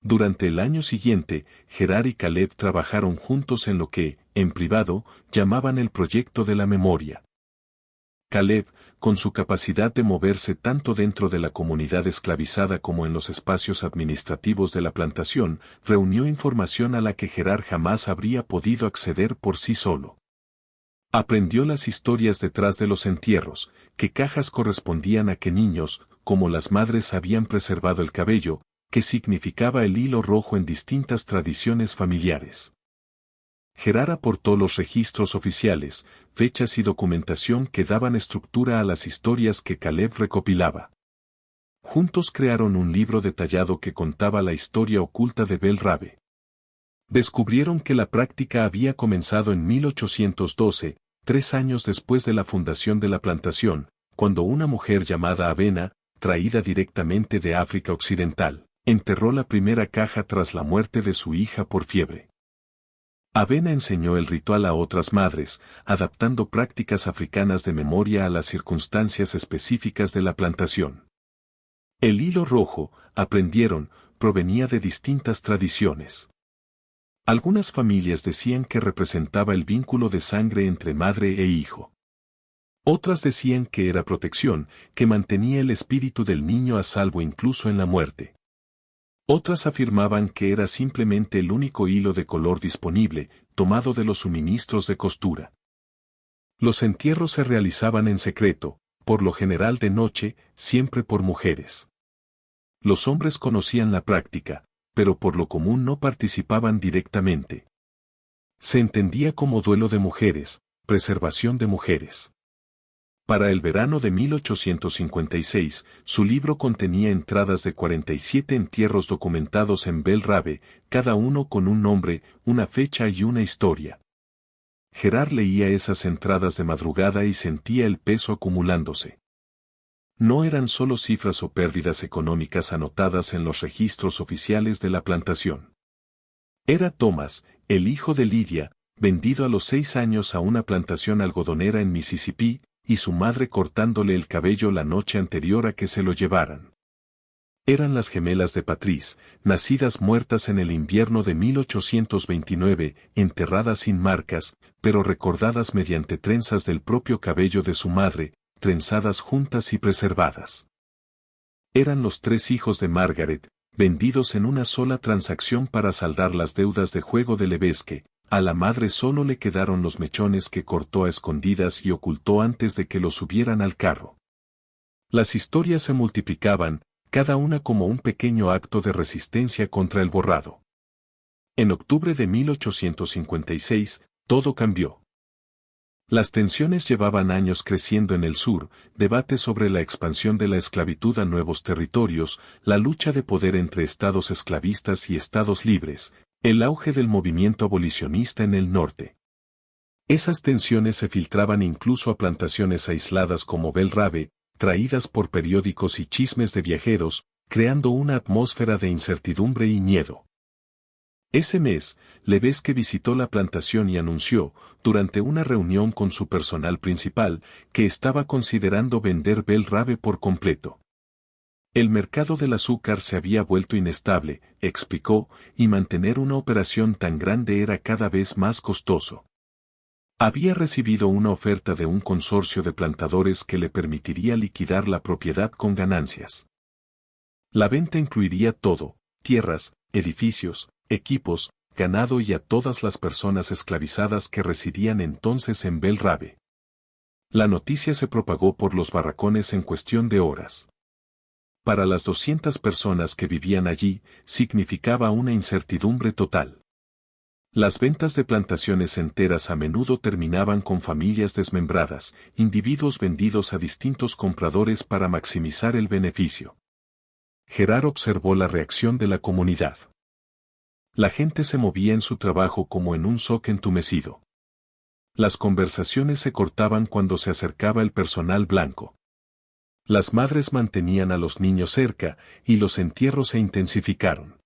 Durante el año siguiente, Gerard y Caleb trabajaron juntos en lo que, en privado, llamaban el proyecto de la memoria. Caleb, con su capacidad de moverse tanto dentro de la comunidad esclavizada como en los espacios administrativos de la plantación, reunió información a la que Gerard jamás habría podido acceder por sí solo. Aprendió las historias detrás de los entierros, qué cajas correspondían a qué niños, cómo las madres habían preservado el cabello, qué significaba el hilo rojo en distintas tradiciones familiares. Gerard aportó los registros oficiales, fechas y documentación que daban estructura a las historias que Caleb recopilaba. Juntos crearon un libro detallado que contaba la historia oculta de Bel Rabe. Descubrieron que la práctica había comenzado en 1812, 3 años después de la fundación de la plantación, cuando una mujer llamada Avena, traída directamente de África Occidental, enterró la primera caja tras la muerte de su hija por fiebre. Avena enseñó el ritual a otras madres, adaptando prácticas africanas de memoria a las circunstancias específicas de la plantación. El hilo rojo, aprendieron, provenía de distintas tradiciones. Algunas familias decían que representaba el vínculo de sangre entre madre e hijo. Otras decían que era protección, que mantenía el espíritu del niño a salvo incluso en la muerte. Otras afirmaban que era simplemente el único hilo de color disponible, tomado de los suministros de costura. Los entierros se realizaban en secreto, por lo general de noche, siempre por mujeres. Los hombres conocían la práctica, pero por lo común no participaban directamente. Se entendía como duelo de mujeres, preservación de mujeres. Para el verano de 1856, su libro contenía entradas de 47 entierros documentados en Belle Rave, cada uno con un nombre, una fecha y una historia. Gerard leía esas entradas de madrugada y sentía el peso acumulándose. No eran solo cifras o pérdidas económicas anotadas en los registros oficiales de la plantación. Era Thomas, el hijo de Lydia, vendido a los 6 años a una plantación algodonera en Mississippi, y su madre cortándole el cabello la noche anterior a que se lo llevaran. Eran las gemelas de Patrice, nacidas muertas en el invierno de 1829, enterradas sin marcas, pero recordadas mediante trenzas del propio cabello de su madre, trenzadas juntas y preservadas. Eran los 3 hijos de Margaret, vendidos en una sola transacción para saldar las deudas de juego de Levesque. A la madre solo le quedaron los mechones que cortó a escondidas y ocultó antes de que los subieran al carro. Las historias se multiplicaban, cada una como un pequeño acto de resistencia contra el borrado. En octubre de 1856, todo cambió. Las tensiones llevaban años creciendo en el sur, debate sobre la expansión de la esclavitud a nuevos territorios, la lucha de poder entre estados esclavistas y estados libres, el auge del movimiento abolicionista en el norte. Esas tensiones se filtraban incluso a plantaciones aisladas como Belle Rave, traídas por periódicos y chismes de viajeros, creando una atmósfera de incertidumbre y miedo. Ese mes, Levesque visitó la plantación y anunció, durante una reunión con su personal principal, que estaba considerando vender Belle Rave por completo. El mercado del azúcar se había vuelto inestable, explicó, y mantener una operación tan grande era cada vez más costoso. Había recibido una oferta de un consorcio de plantadores que le permitiría liquidar la propiedad con ganancias. La venta incluiría todo, tierras, edificios, equipos, ganado y a todas las personas esclavizadas que residían entonces en Belle Rave. La noticia se propagó por los barracones en cuestión de horas. Para las 200 personas que vivían allí, significaba una incertidumbre total. Las ventas de plantaciones enteras a menudo terminaban con familias desmembradas, individuos vendidos a distintos compradores para maximizar el beneficio. Gerard observó la reacción de la comunidad. La gente se movía en su trabajo como en un zoc entumecido. Las conversaciones se cortaban cuando se acercaba el personal blanco. Las madres mantenían a los niños cerca, y los entierros se intensificaron.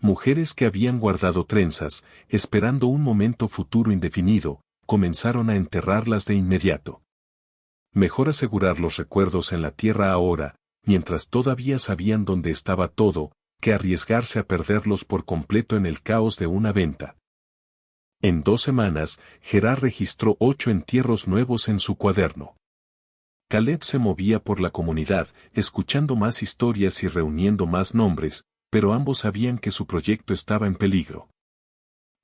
Mujeres que habían guardado trenzas, esperando un momento futuro indefinido, comenzaron a enterrarlas de inmediato. Mejor asegurar los recuerdos en la tierra ahora, mientras todavía sabían dónde estaba todo, que arriesgarse a perderlos por completo en el caos de una venta. En 2 semanas, Gerard registró 8 entierros nuevos en su cuaderno. Caleb se movía por la comunidad, escuchando más historias y reuniendo más nombres, pero ambos sabían que su proyecto estaba en peligro.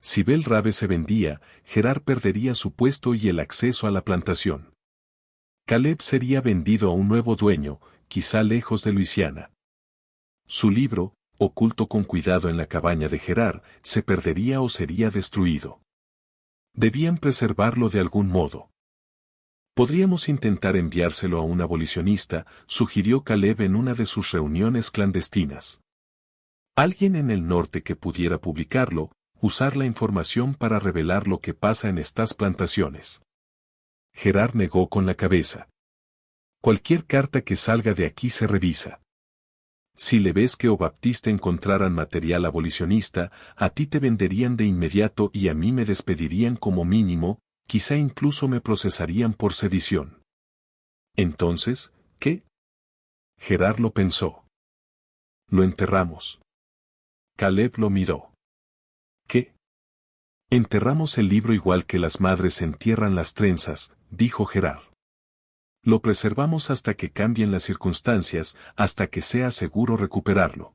Si Belle Rave se vendía, Gerard perdería su puesto y el acceso a la plantación. Caleb sería vendido a un nuevo dueño, quizá lejos de Luisiana. Su libro, oculto con cuidado en la cabaña de Gerard, se perdería o sería destruido. Debían preservarlo de algún modo. Podríamos intentar enviárselo a un abolicionista, sugirió Caleb en una de sus reuniones clandestinas. Alguien en el norte que pudiera publicarlo, usar la información para revelar lo que pasa en estas plantaciones. Gerard negó con la cabeza. Cualquier carta que salga de aquí se revisa. Si Levesque o Baptiste encontraran material abolicionista, a ti te venderían de inmediato y a mí me despedirían como mínimo, quizá incluso me procesarían por sedición. Entonces, ¿qué? Gerard lo pensó. Lo enterramos. Caleb lo miró. ¿Qué? Enterramos el libro igual que las madres entierran las trenzas, dijo Gerard. Lo preservamos hasta que cambien las circunstancias, hasta que sea seguro recuperarlo.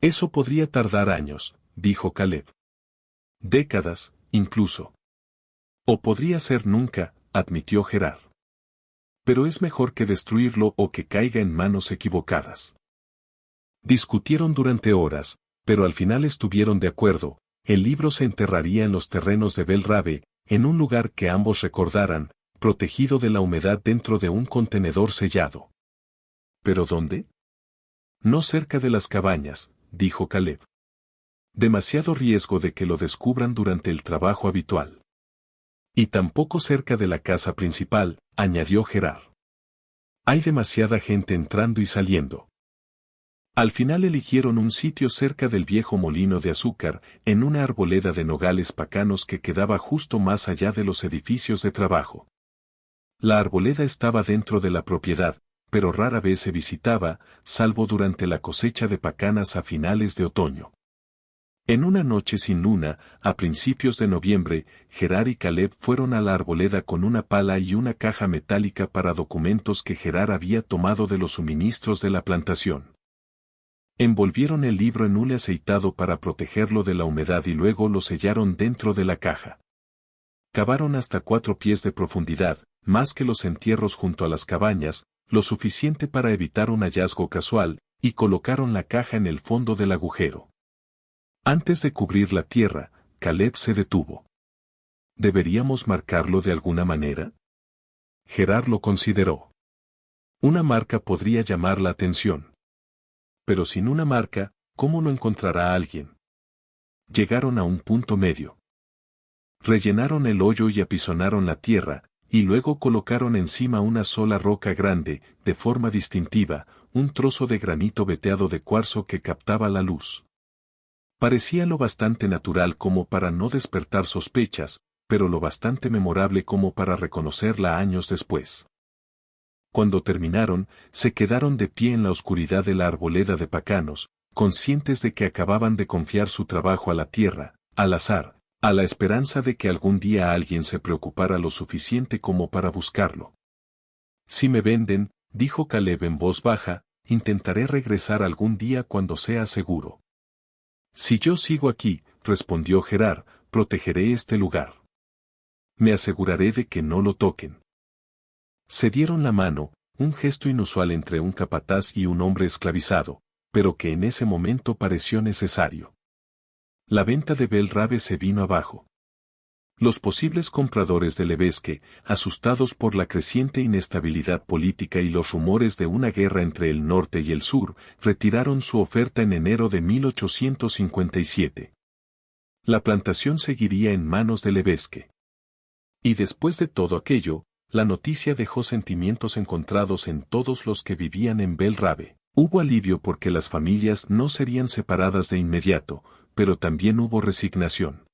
Eso podría tardar años, dijo Caleb. Décadas, incluso. O podría ser nunca, admitió Gerard. Pero es mejor que destruirlo o que caiga en manos equivocadas. Discutieron durante horas, pero al final estuvieron de acuerdo. El libro se enterraría en los terrenos de Bel Rabe, en un lugar que ambos recordaran, protegido de la humedad dentro de un contenedor sellado. ¿Pero dónde? No cerca de las cabañas, dijo Caleb. Demasiado riesgo de que lo descubran durante el trabajo habitual. Y tampoco cerca de la casa principal, añadió Gerard. Hay demasiada gente entrando y saliendo. Al final eligieron un sitio cerca del viejo molino de azúcar, en una arboleda de nogales pacanos que quedaba justo más allá de los edificios de trabajo. La arboleda estaba dentro de la propiedad, pero rara vez se visitaba, salvo durante la cosecha de pacanas a finales de otoño. En una noche sin luna, a principios de noviembre, Gerard y Caleb fueron a la arboleda con una pala y una caja metálica para documentos que Gerard había tomado de los suministros de la plantación. Envolvieron el libro en hule aceitado para protegerlo de la humedad y luego lo sellaron dentro de la caja. Cavaron hasta 4 pies de profundidad, más que los entierros junto a las cabañas, lo suficiente para evitar un hallazgo casual, y colocaron la caja en el fondo del agujero. Antes de cubrir la tierra, Caleb se detuvo. ¿Deberíamos marcarlo de alguna manera? Gerard lo consideró. Una marca podría llamar la atención. Pero sin una marca, ¿cómo lo encontrará alguien? Llegaron a un punto medio. Rellenaron el hoyo y apisonaron la tierra, y luego colocaron encima una sola roca grande, de forma distintiva, un trozo de granito veteado de cuarzo que captaba la luz. Parecía lo bastante natural como para no despertar sospechas, pero lo bastante memorable como para reconocerla años después. Cuando terminaron, se quedaron de pie en la oscuridad de la arboleda de pacanos, conscientes de que acababan de confiar su trabajo a la tierra, al azar, a la esperanza de que algún día alguien se preocupara lo suficiente como para buscarlo. Si me venden, dijo Caleb en voz baja, intentaré regresar algún día cuando sea seguro. Si yo sigo aquí, respondió Gerard, protegeré este lugar. Me aseguraré de que no lo toquen. Se dieron la mano, un gesto inusual entre un capataz y un hombre esclavizado, pero que en ese momento pareció necesario. La venta de Bel Rabe se vino abajo. Los posibles compradores de Lebesgue, asustados por la creciente inestabilidad política y los rumores de una guerra entre el norte y el sur, retiraron su oferta en enero de 1857. La plantación seguiría en manos de Lebesgue. Y después de todo aquello, la noticia dejó sentimientos encontrados en todos los que vivían en Bel Rabe. Hubo alivio porque las familias no serían separadas de inmediato, pero también hubo resignación.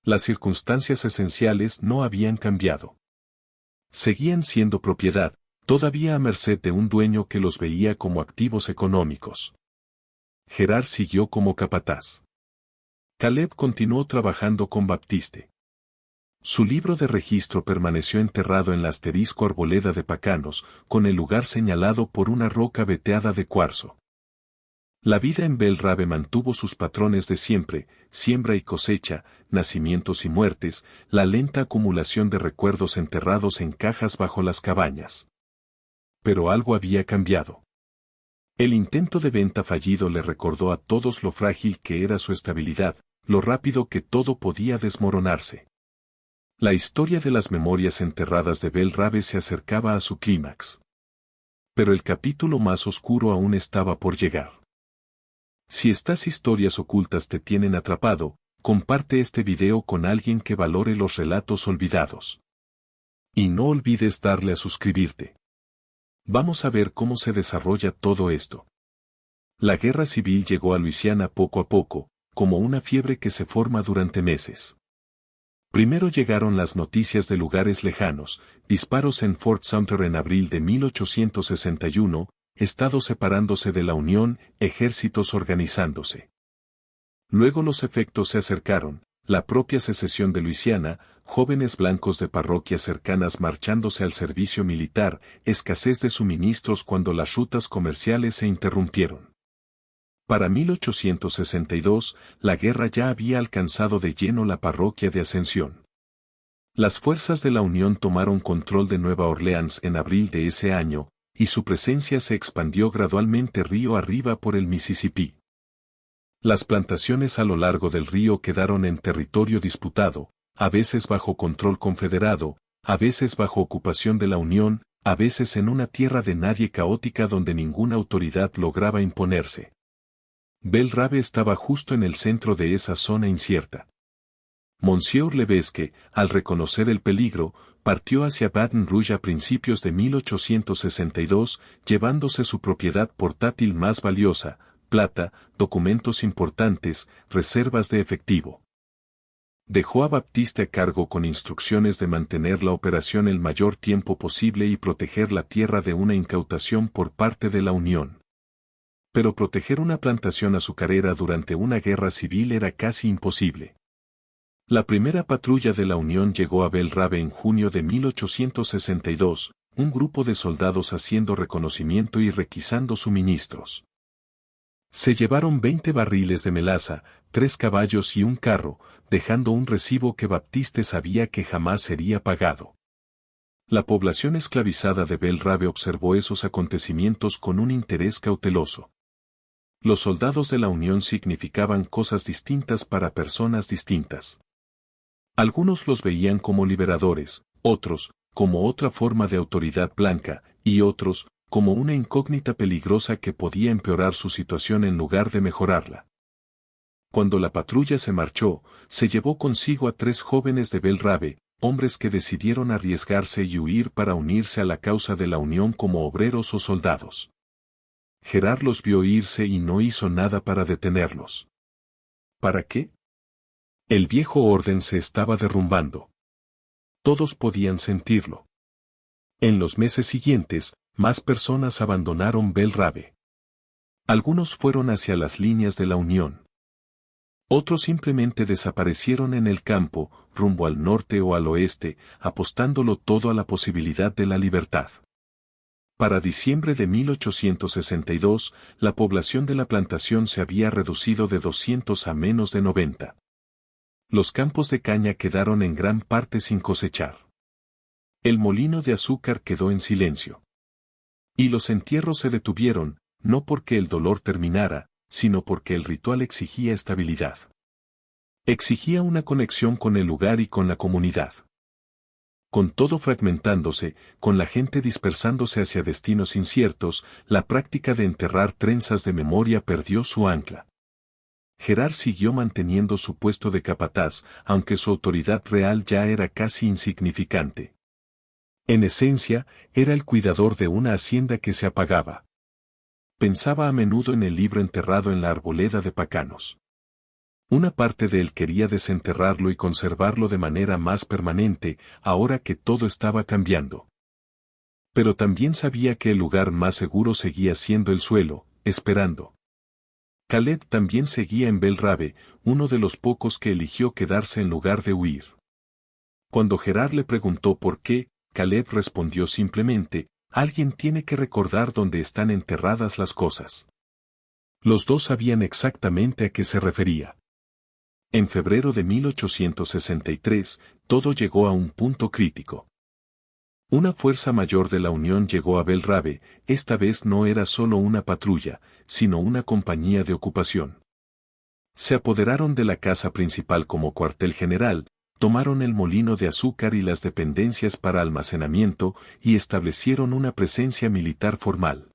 Las circunstancias esenciales no habían cambiado. Seguían siendo propiedad, todavía a merced de un dueño que los veía como activos económicos. Gerard siguió como capataz. Caleb continuó trabajando con Baptiste. Su libro de registro permaneció enterrado en la asterisco arboleda de pacanos, con el lugar señalado por una roca veteada de cuarzo. La vida en Bel Rabe mantuvo sus patrones de siempre, siembra y cosecha, nacimientos y muertes, la lenta acumulación de recuerdos enterrados en cajas bajo las cabañas. Pero algo había cambiado. El intento de venta fallido le recordó a todos lo frágil que era su estabilidad, lo rápido que todo podía desmoronarse. La historia de las memorias enterradas de Bel Rabe se acercaba a su clímax. Pero el capítulo más oscuro aún estaba por llegar. Si estas historias ocultas te tienen atrapado, comparte este video con alguien que valore los relatos olvidados. Y no olvides darle a suscribirte. Vamos a ver cómo se desarrolla todo esto. La guerra civil llegó a Luisiana poco a poco, como una fiebre que se forma durante meses. Primero llegaron las noticias de lugares lejanos, disparos en Fort Sumter en abril de 1861, estados separándose de la Unión, ejércitos organizándose. Luego los efectos se acercaron, la propia secesión de Luisiana, jóvenes blancos de parroquias cercanas marchándose al servicio militar, escasez de suministros cuando las rutas comerciales se interrumpieron. Para 1862, la guerra ya había alcanzado de lleno la parroquia de Ascensión. Las fuerzas de la Unión tomaron control de Nueva Orleans en abril de ese año, y su presencia se expandió gradualmente río arriba por el Mississippi. Las plantaciones a lo largo del río quedaron en territorio disputado, a veces bajo control confederado, a veces bajo ocupación de la Unión, a veces en una tierra de nadie caótica donde ninguna autoridad lograba imponerse. Belle Rave estaba justo en el centro de esa zona incierta. Monsieur Levesque, al reconocer el peligro, partió hacia Baton Rouge a principios de 1862, llevándose su propiedad portátil más valiosa, plata, documentos importantes, reservas de efectivo. Dejó a Baptiste a cargo con instrucciones de mantener la operación el mayor tiempo posible y proteger la tierra de una incautación por parte de la Unión. Pero proteger una plantación azucarera durante una guerra civil era casi imposible. La primera patrulla de la Unión llegó a Belle Rave en junio de 1862, un grupo de soldados haciendo reconocimiento y requisando suministros. Se llevaron 20 barriles de melaza, 3 caballos y un carro, dejando un recibo que Baptiste sabía que jamás sería pagado. La población esclavizada de Belle Rave observó esos acontecimientos con un interés cauteloso. Los soldados de la Unión significaban cosas distintas para personas distintas. Algunos los veían como liberadores, otros, como otra forma de autoridad blanca, y otros, como una incógnita peligrosa que podía empeorar su situación en lugar de mejorarla. Cuando la patrulla se marchó, se llevó consigo a 3 jóvenes de Belle Rave, hombres que decidieron arriesgarse y huir para unirse a la causa de la Unión como obreros o soldados. Gerard los vio irse y no hizo nada para detenerlos. ¿Para qué? El viejo orden se estaba derrumbando. Todos podían sentirlo. En los meses siguientes, más personas abandonaron Belle Rave. Algunos fueron hacia las líneas de la Unión. Otros simplemente desaparecieron en el campo, rumbo al norte o al oeste, apostándolo todo a la posibilidad de la libertad. Para diciembre de 1862, la población de la plantación se había reducido de 200 a menos de 90. Los campos de caña quedaron en gran parte sin cosechar. El molino de azúcar quedó en silencio. Y los entierros se detuvieron, no porque el dolor terminara, sino porque el ritual exigía estabilidad. Exigía una conexión con el lugar y con la comunidad. Con todo fragmentándose, con la gente dispersándose hacia destinos inciertos, la práctica de enterrar trenzas de memoria perdió su ancla. Gerard siguió manteniendo su puesto de capataz, aunque su autoridad real ya era casi insignificante. En esencia, era el cuidador de una hacienda que se apagaba. Pensaba a menudo en el libro enterrado en la arboleda de Pacanos. Una parte de él quería desenterrarlo y conservarlo de manera más permanente, ahora que todo estaba cambiando. Pero también sabía que el lugar más seguro seguía siendo el suelo, esperando. Caleb también seguía en Belle Rave, uno de los pocos que eligió quedarse en lugar de huir. Cuando Gerard le preguntó por qué, Caleb respondió simplemente, alguien tiene que recordar dónde están enterradas las cosas. Los dos sabían exactamente a qué se refería. En febrero de 1863, todo llegó a un punto crítico. Una fuerza mayor de la Unión llegó a Belle Rave, esta vez no era solo una patrulla, sino una compañía de ocupación. Se apoderaron de la casa principal como cuartel general, tomaron el molino de azúcar y las dependencias para almacenamiento y establecieron una presencia militar formal.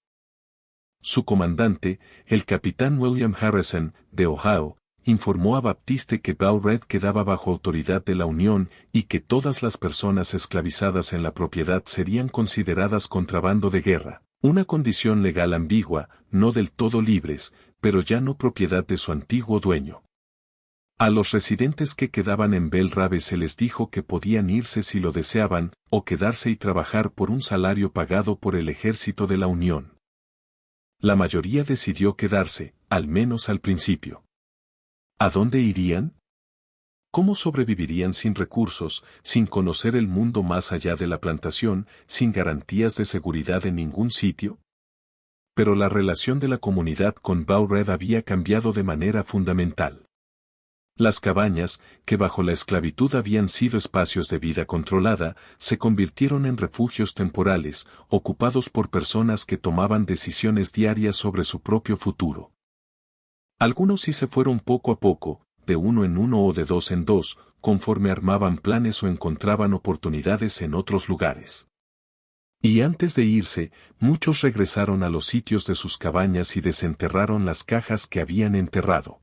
Su comandante, el capitán William Harrison, de Ohio, informó a Baptiste que Belle Rave quedaba bajo autoridad de la Unión y que todas las personas esclavizadas en la propiedad serían consideradas contrabando de guerra, una condición legal ambigua, no del todo libres, pero ya no propiedad de su antiguo dueño. A los residentes que quedaban en Belle Rave se les dijo que podían irse si lo deseaban, o quedarse y trabajar por un salario pagado por el ejército de la Unión. La mayoría decidió quedarse, al menos al principio. ¿A dónde irían? ¿Cómo sobrevivirían sin recursos, sin conocer el mundo más allá de la plantación, sin garantías de seguridad en ningún sitio? Pero la relación de la comunidad con Belle Rave había cambiado de manera fundamental. Las cabañas, que bajo la esclavitud habían sido espacios de vida controlada, se convirtieron en refugios temporales, ocupados por personas que tomaban decisiones diarias sobre su propio futuro. Algunos sí se fueron poco a poco, de uno en uno o de dos en dos, conforme armaban planes o encontraban oportunidades en otros lugares. Y antes de irse, muchos regresaron a los sitios de sus cabañas y desenterraron las cajas que habían enterrado.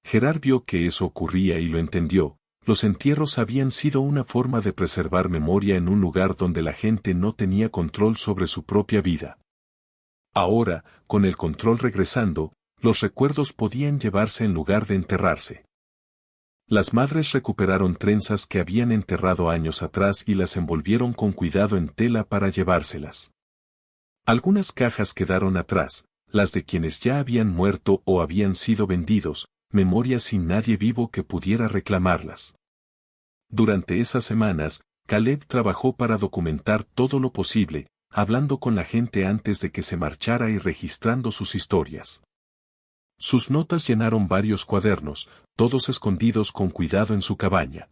Gerard vio que eso ocurría y lo entendió. Los entierros habían sido una forma de preservar memoria en un lugar donde la gente no tenía control sobre su propia vida. Ahora, con el control regresando, los recuerdos podían llevarse en lugar de enterrarse. Las madres recuperaron trenzas que habían enterrado años atrás y las envolvieron con cuidado en tela para llevárselas. Algunas cajas quedaron atrás, las de quienes ya habían muerto o habían sido vendidos, memorias sin nadie vivo que pudiera reclamarlas. Durante esas semanas, Caleb trabajó para documentar todo lo posible, hablando con la gente antes de que se marchara y registrando sus historias. Sus notas llenaron varios cuadernos, todos escondidos con cuidado en su cabaña.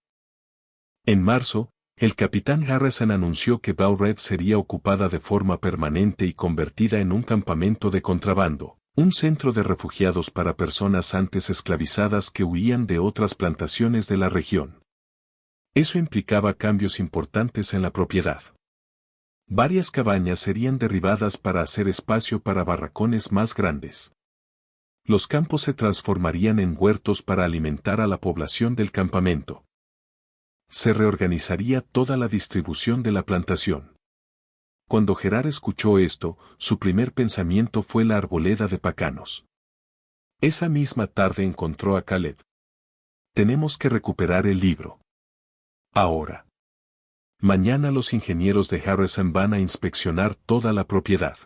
En marzo, el capitán Harrison anunció que Bow Red sería ocupada de forma permanente y convertida en un campamento de contrabando, un centro de refugiados para personas antes esclavizadas que huían de otras plantaciones de la región. Eso implicaba cambios importantes en la propiedad. Varias cabañas serían derribadas para hacer espacio para barracones más grandes. Los campos se transformarían en huertos para alimentar a la población del campamento. Se reorganizaría toda la distribución de la plantación. Cuando Gerard escuchó esto, su primer pensamiento fue la arboleda de Pacanos. Esa misma tarde encontró a Caleb. Tenemos que recuperar el libro. Ahora. Mañana los ingenieros de Harrison van a inspeccionar toda la propiedad.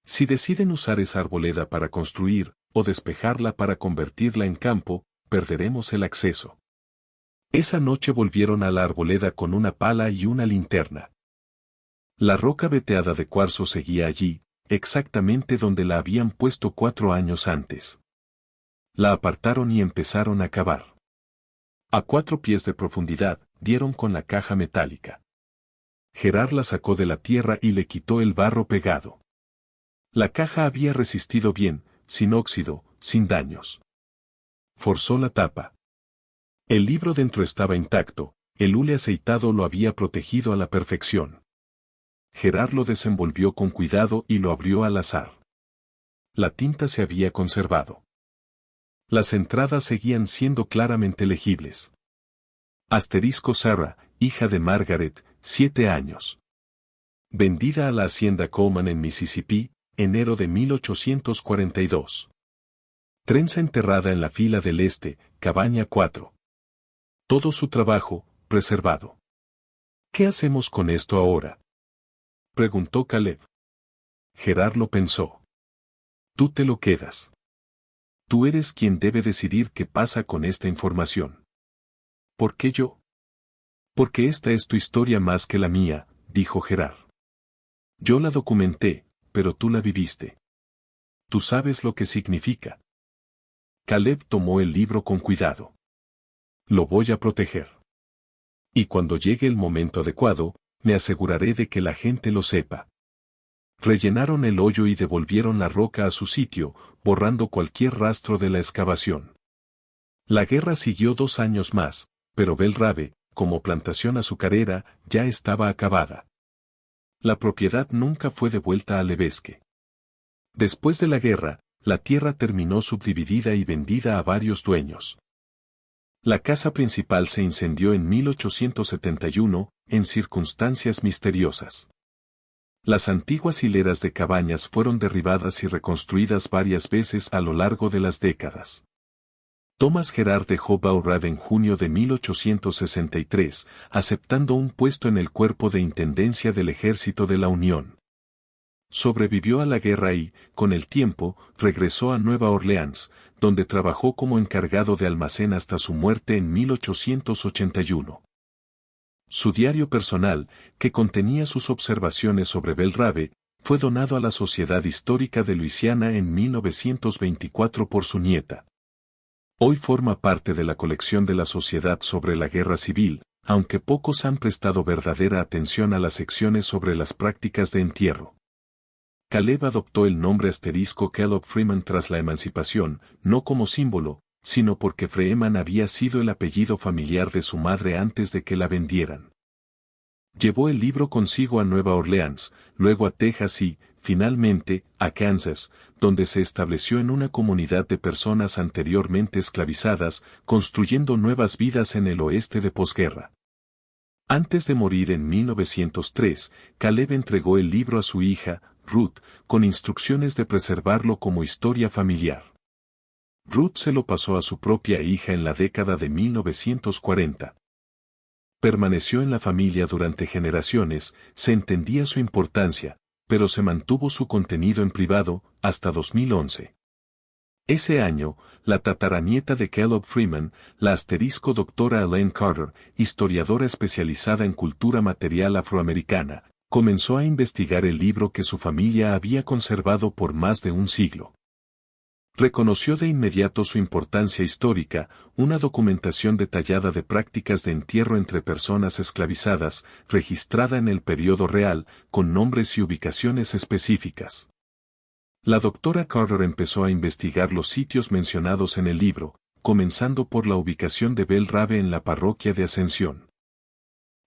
Si deciden usar esa arboleda para construir, o despejarla para convertirla en campo, perderemos el acceso. Esa noche volvieron a la arboleda con una pala y una linterna. La roca veteada de cuarzo seguía allí, exactamente donde la habían puesto 4 años antes. La apartaron y empezaron a cavar. A 4 pies de profundidad, dieron con la caja metálica. Gerard la sacó de la tierra y le quitó el barro pegado. La caja había resistido bien, sin óxido, sin daños. Forzó la tapa. El libro dentro estaba intacto, el hule aceitado lo había protegido a la perfección. Gerard lo desenvolvió con cuidado y lo abrió al azar. La tinta se había conservado. Las entradas seguían siendo claramente legibles. Asterisco Sarah, hija de Margaret, 7 años. Vendida a la hacienda Coleman en Mississippi, enero de 1842. Trenza enterrada en la fila del este, cabaña 4. Todo su trabajo, preservado. ¿Qué hacemos con esto ahora?, preguntó Caleb. Gerard lo pensó. Tú te lo quedas. Tú eres quien debe decidir qué pasa con esta información. ¿Por qué yo? Porque esta es tu historia más que la mía, dijo Gerard. Yo la documenté, pero tú la viviste. Tú sabes lo que significa. Caleb tomó el libro con cuidado. Lo voy a proteger. Y cuando llegue el momento adecuado, me aseguraré de que la gente lo sepa. Rellenaron el hoyo y devolvieron la roca a su sitio, borrando cualquier rastro de la excavación. La guerra siguió 2 años más, pero Belle Rave, como plantación azucarera, ya estaba acabada. La propiedad nunca fue devuelta a Levesque. Después de la guerra, la tierra terminó subdividida y vendida a varios dueños. La casa principal se incendió en 1871, en circunstancias misteriosas. Las antiguas hileras de cabañas fueron derribadas y reconstruidas varias veces a lo largo de las décadas. Thomas Gerard dejó Bow Red en junio de 1863, aceptando un puesto en el Cuerpo de Intendencia del Ejército de la Unión. Sobrevivió a la guerra y, con el tiempo, regresó a Nueva Orleans, donde trabajó como encargado de almacén hasta su muerte en 1881. Su diario personal, que contenía sus observaciones sobre Belle Rave, fue donado a la Sociedad Histórica de Luisiana en 1924 por su nieta. Hoy forma parte de la colección de la Sociedad sobre la Guerra Civil, aunque pocos han prestado verdadera atención a las secciones sobre las prácticas de entierro. Caleb adoptó el nombre asterisco Kellogg Freeman tras la emancipación, no como símbolo, sino porque Freeman había sido el apellido familiar de su madre antes de que la vendieran. Llevó el libro consigo a Nueva Orleans, luego a Texas y, finalmente, a Kansas, donde se estableció en una comunidad de personas anteriormente esclavizadas, construyendo nuevas vidas en el oeste de posguerra. Antes de morir en 1903, Caleb entregó el libro a su hija, Ruth, con instrucciones de preservarlo como historia familiar. Ruth se lo pasó a su propia hija en la década de 1940. Permaneció en la familia durante generaciones, se entendía su importancia, pero se mantuvo su contenido en privado, hasta 2011. Ese año, la tataranieta de Kellogg Freeman, la asterisco doctora Elaine Carter, historiadora especializada en cultura material afroamericana, comenzó a investigar el libro que su familia había conservado por más de un siglo. Reconoció de inmediato su importancia histórica, una documentación detallada de prácticas de entierro entre personas esclavizadas, registrada en el periodo real, con nombres y ubicaciones específicas. La doctora Carter empezó a investigar los sitios mencionados en el libro, comenzando por la ubicación de Bell Rave en la parroquia de Ascensión.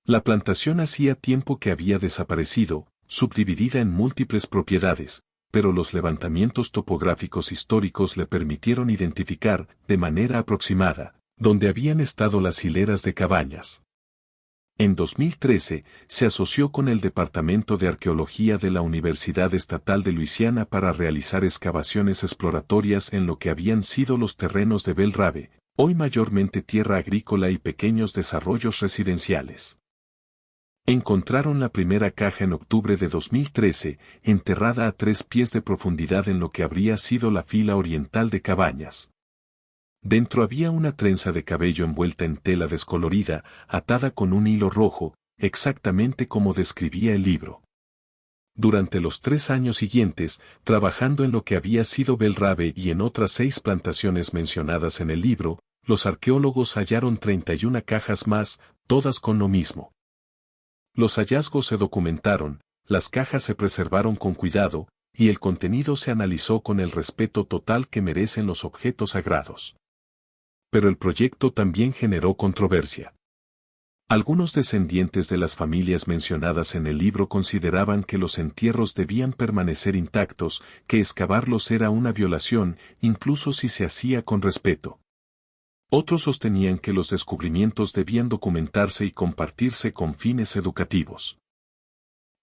La plantación hacía tiempo que había desaparecido, subdividida en múltiples propiedades, pero los levantamientos topográficos históricos le permitieron identificar, de manera aproximada, dónde habían estado las hileras de cabañas. En 2013, se asoció con el Departamento de Arqueología de la Universidad Estatal de Luisiana para realizar excavaciones exploratorias en lo que habían sido los terrenos de Bell Rave, hoy mayormente tierra agrícola y pequeños desarrollos residenciales. Encontraron la primera caja en octubre de 2013, enterrada a 3 pies de profundidad en lo que habría sido la fila oriental de cabañas. Dentro había una trenza de cabello envuelta en tela descolorida, atada con un hilo rojo, exactamente como describía el libro. Durante los 3 años siguientes, trabajando en lo que había sido Bell Rave y en otras 6 plantaciones mencionadas en el libro, los arqueólogos hallaron 31 cajas más, todas con lo mismo. Los hallazgos se documentaron, las cajas se preservaron con cuidado, y el contenido se analizó con el respeto total que merecen los objetos sagrados. Pero el proyecto también generó controversia. Algunos descendientes de las familias mencionadas en el libro consideraban que los entierros debían permanecer intactos, que excavarlos era una violación, incluso si se hacía con respeto. Otros sostenían que los descubrimientos debían documentarse y compartirse con fines educativos.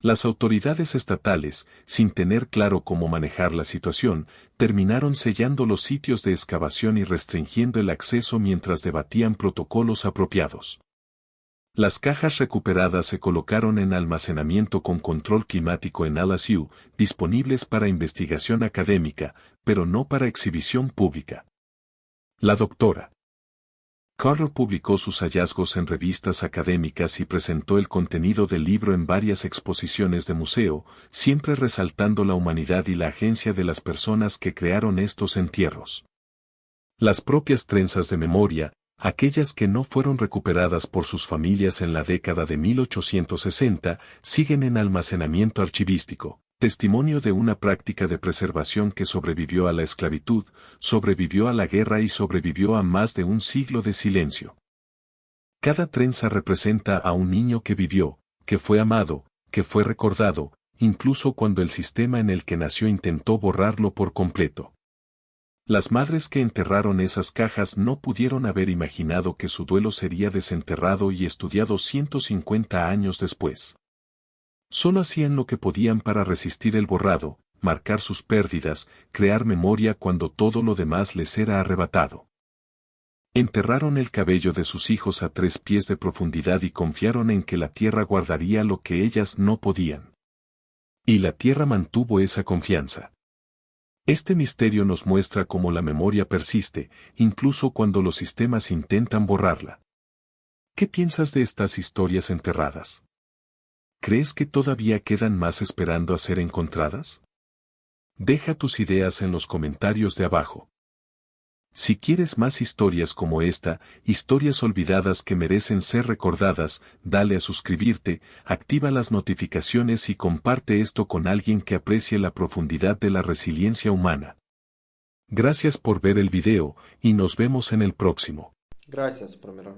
Las autoridades estatales, sin tener claro cómo manejar la situación, terminaron sellando los sitios de excavación y restringiendo el acceso mientras debatían protocolos apropiados. Las cajas recuperadas se colocaron en almacenamiento con control climático en LSU, disponibles para investigación académica, pero no para exhibición pública. La doctora Carter publicó sus hallazgos en revistas académicas y presentó el contenido del libro en varias exposiciones de museo, siempre resaltando la humanidad y la agencia de las personas que crearon estos entierros. Las propias trenzas de memoria, aquellas que no fueron recuperadas por sus familias en la década de 1860, siguen en almacenamiento archivístico. Testimonio de una práctica de preservación que sobrevivió a la esclavitud, sobrevivió a la guerra y sobrevivió a más de un siglo de silencio. Cada trenza representa a un niño que vivió, que fue amado, que fue recordado, incluso cuando el sistema en el que nació intentó borrarlo por completo. Las madres que enterraron esas cajas no pudieron haber imaginado que su duelo sería desenterrado y estudiado 150 años después. Solo hacían lo que podían para resistir el borrado, marcar sus pérdidas, crear memoria cuando todo lo demás les era arrebatado. Enterraron el cabello de sus hijos a 3 pies de profundidad y confiaron en que la tierra guardaría lo que ellas no podían. Y la tierra mantuvo esa confianza. Este misterio nos muestra cómo la memoria persiste, incluso cuando los sistemas intentan borrarla. ¿Qué piensas de estas historias enterradas? ¿Crees que todavía quedan más esperando a ser encontradas? Deja tus ideas en los comentarios de abajo. Si quieres más historias como esta, historias olvidadas que merecen ser recordadas, dale a suscribirte, activa las notificaciones y comparte esto con alguien que aprecie la profundidad de la resiliencia humana. Gracias por ver el video, y nos vemos en el próximo. Gracias por mirar.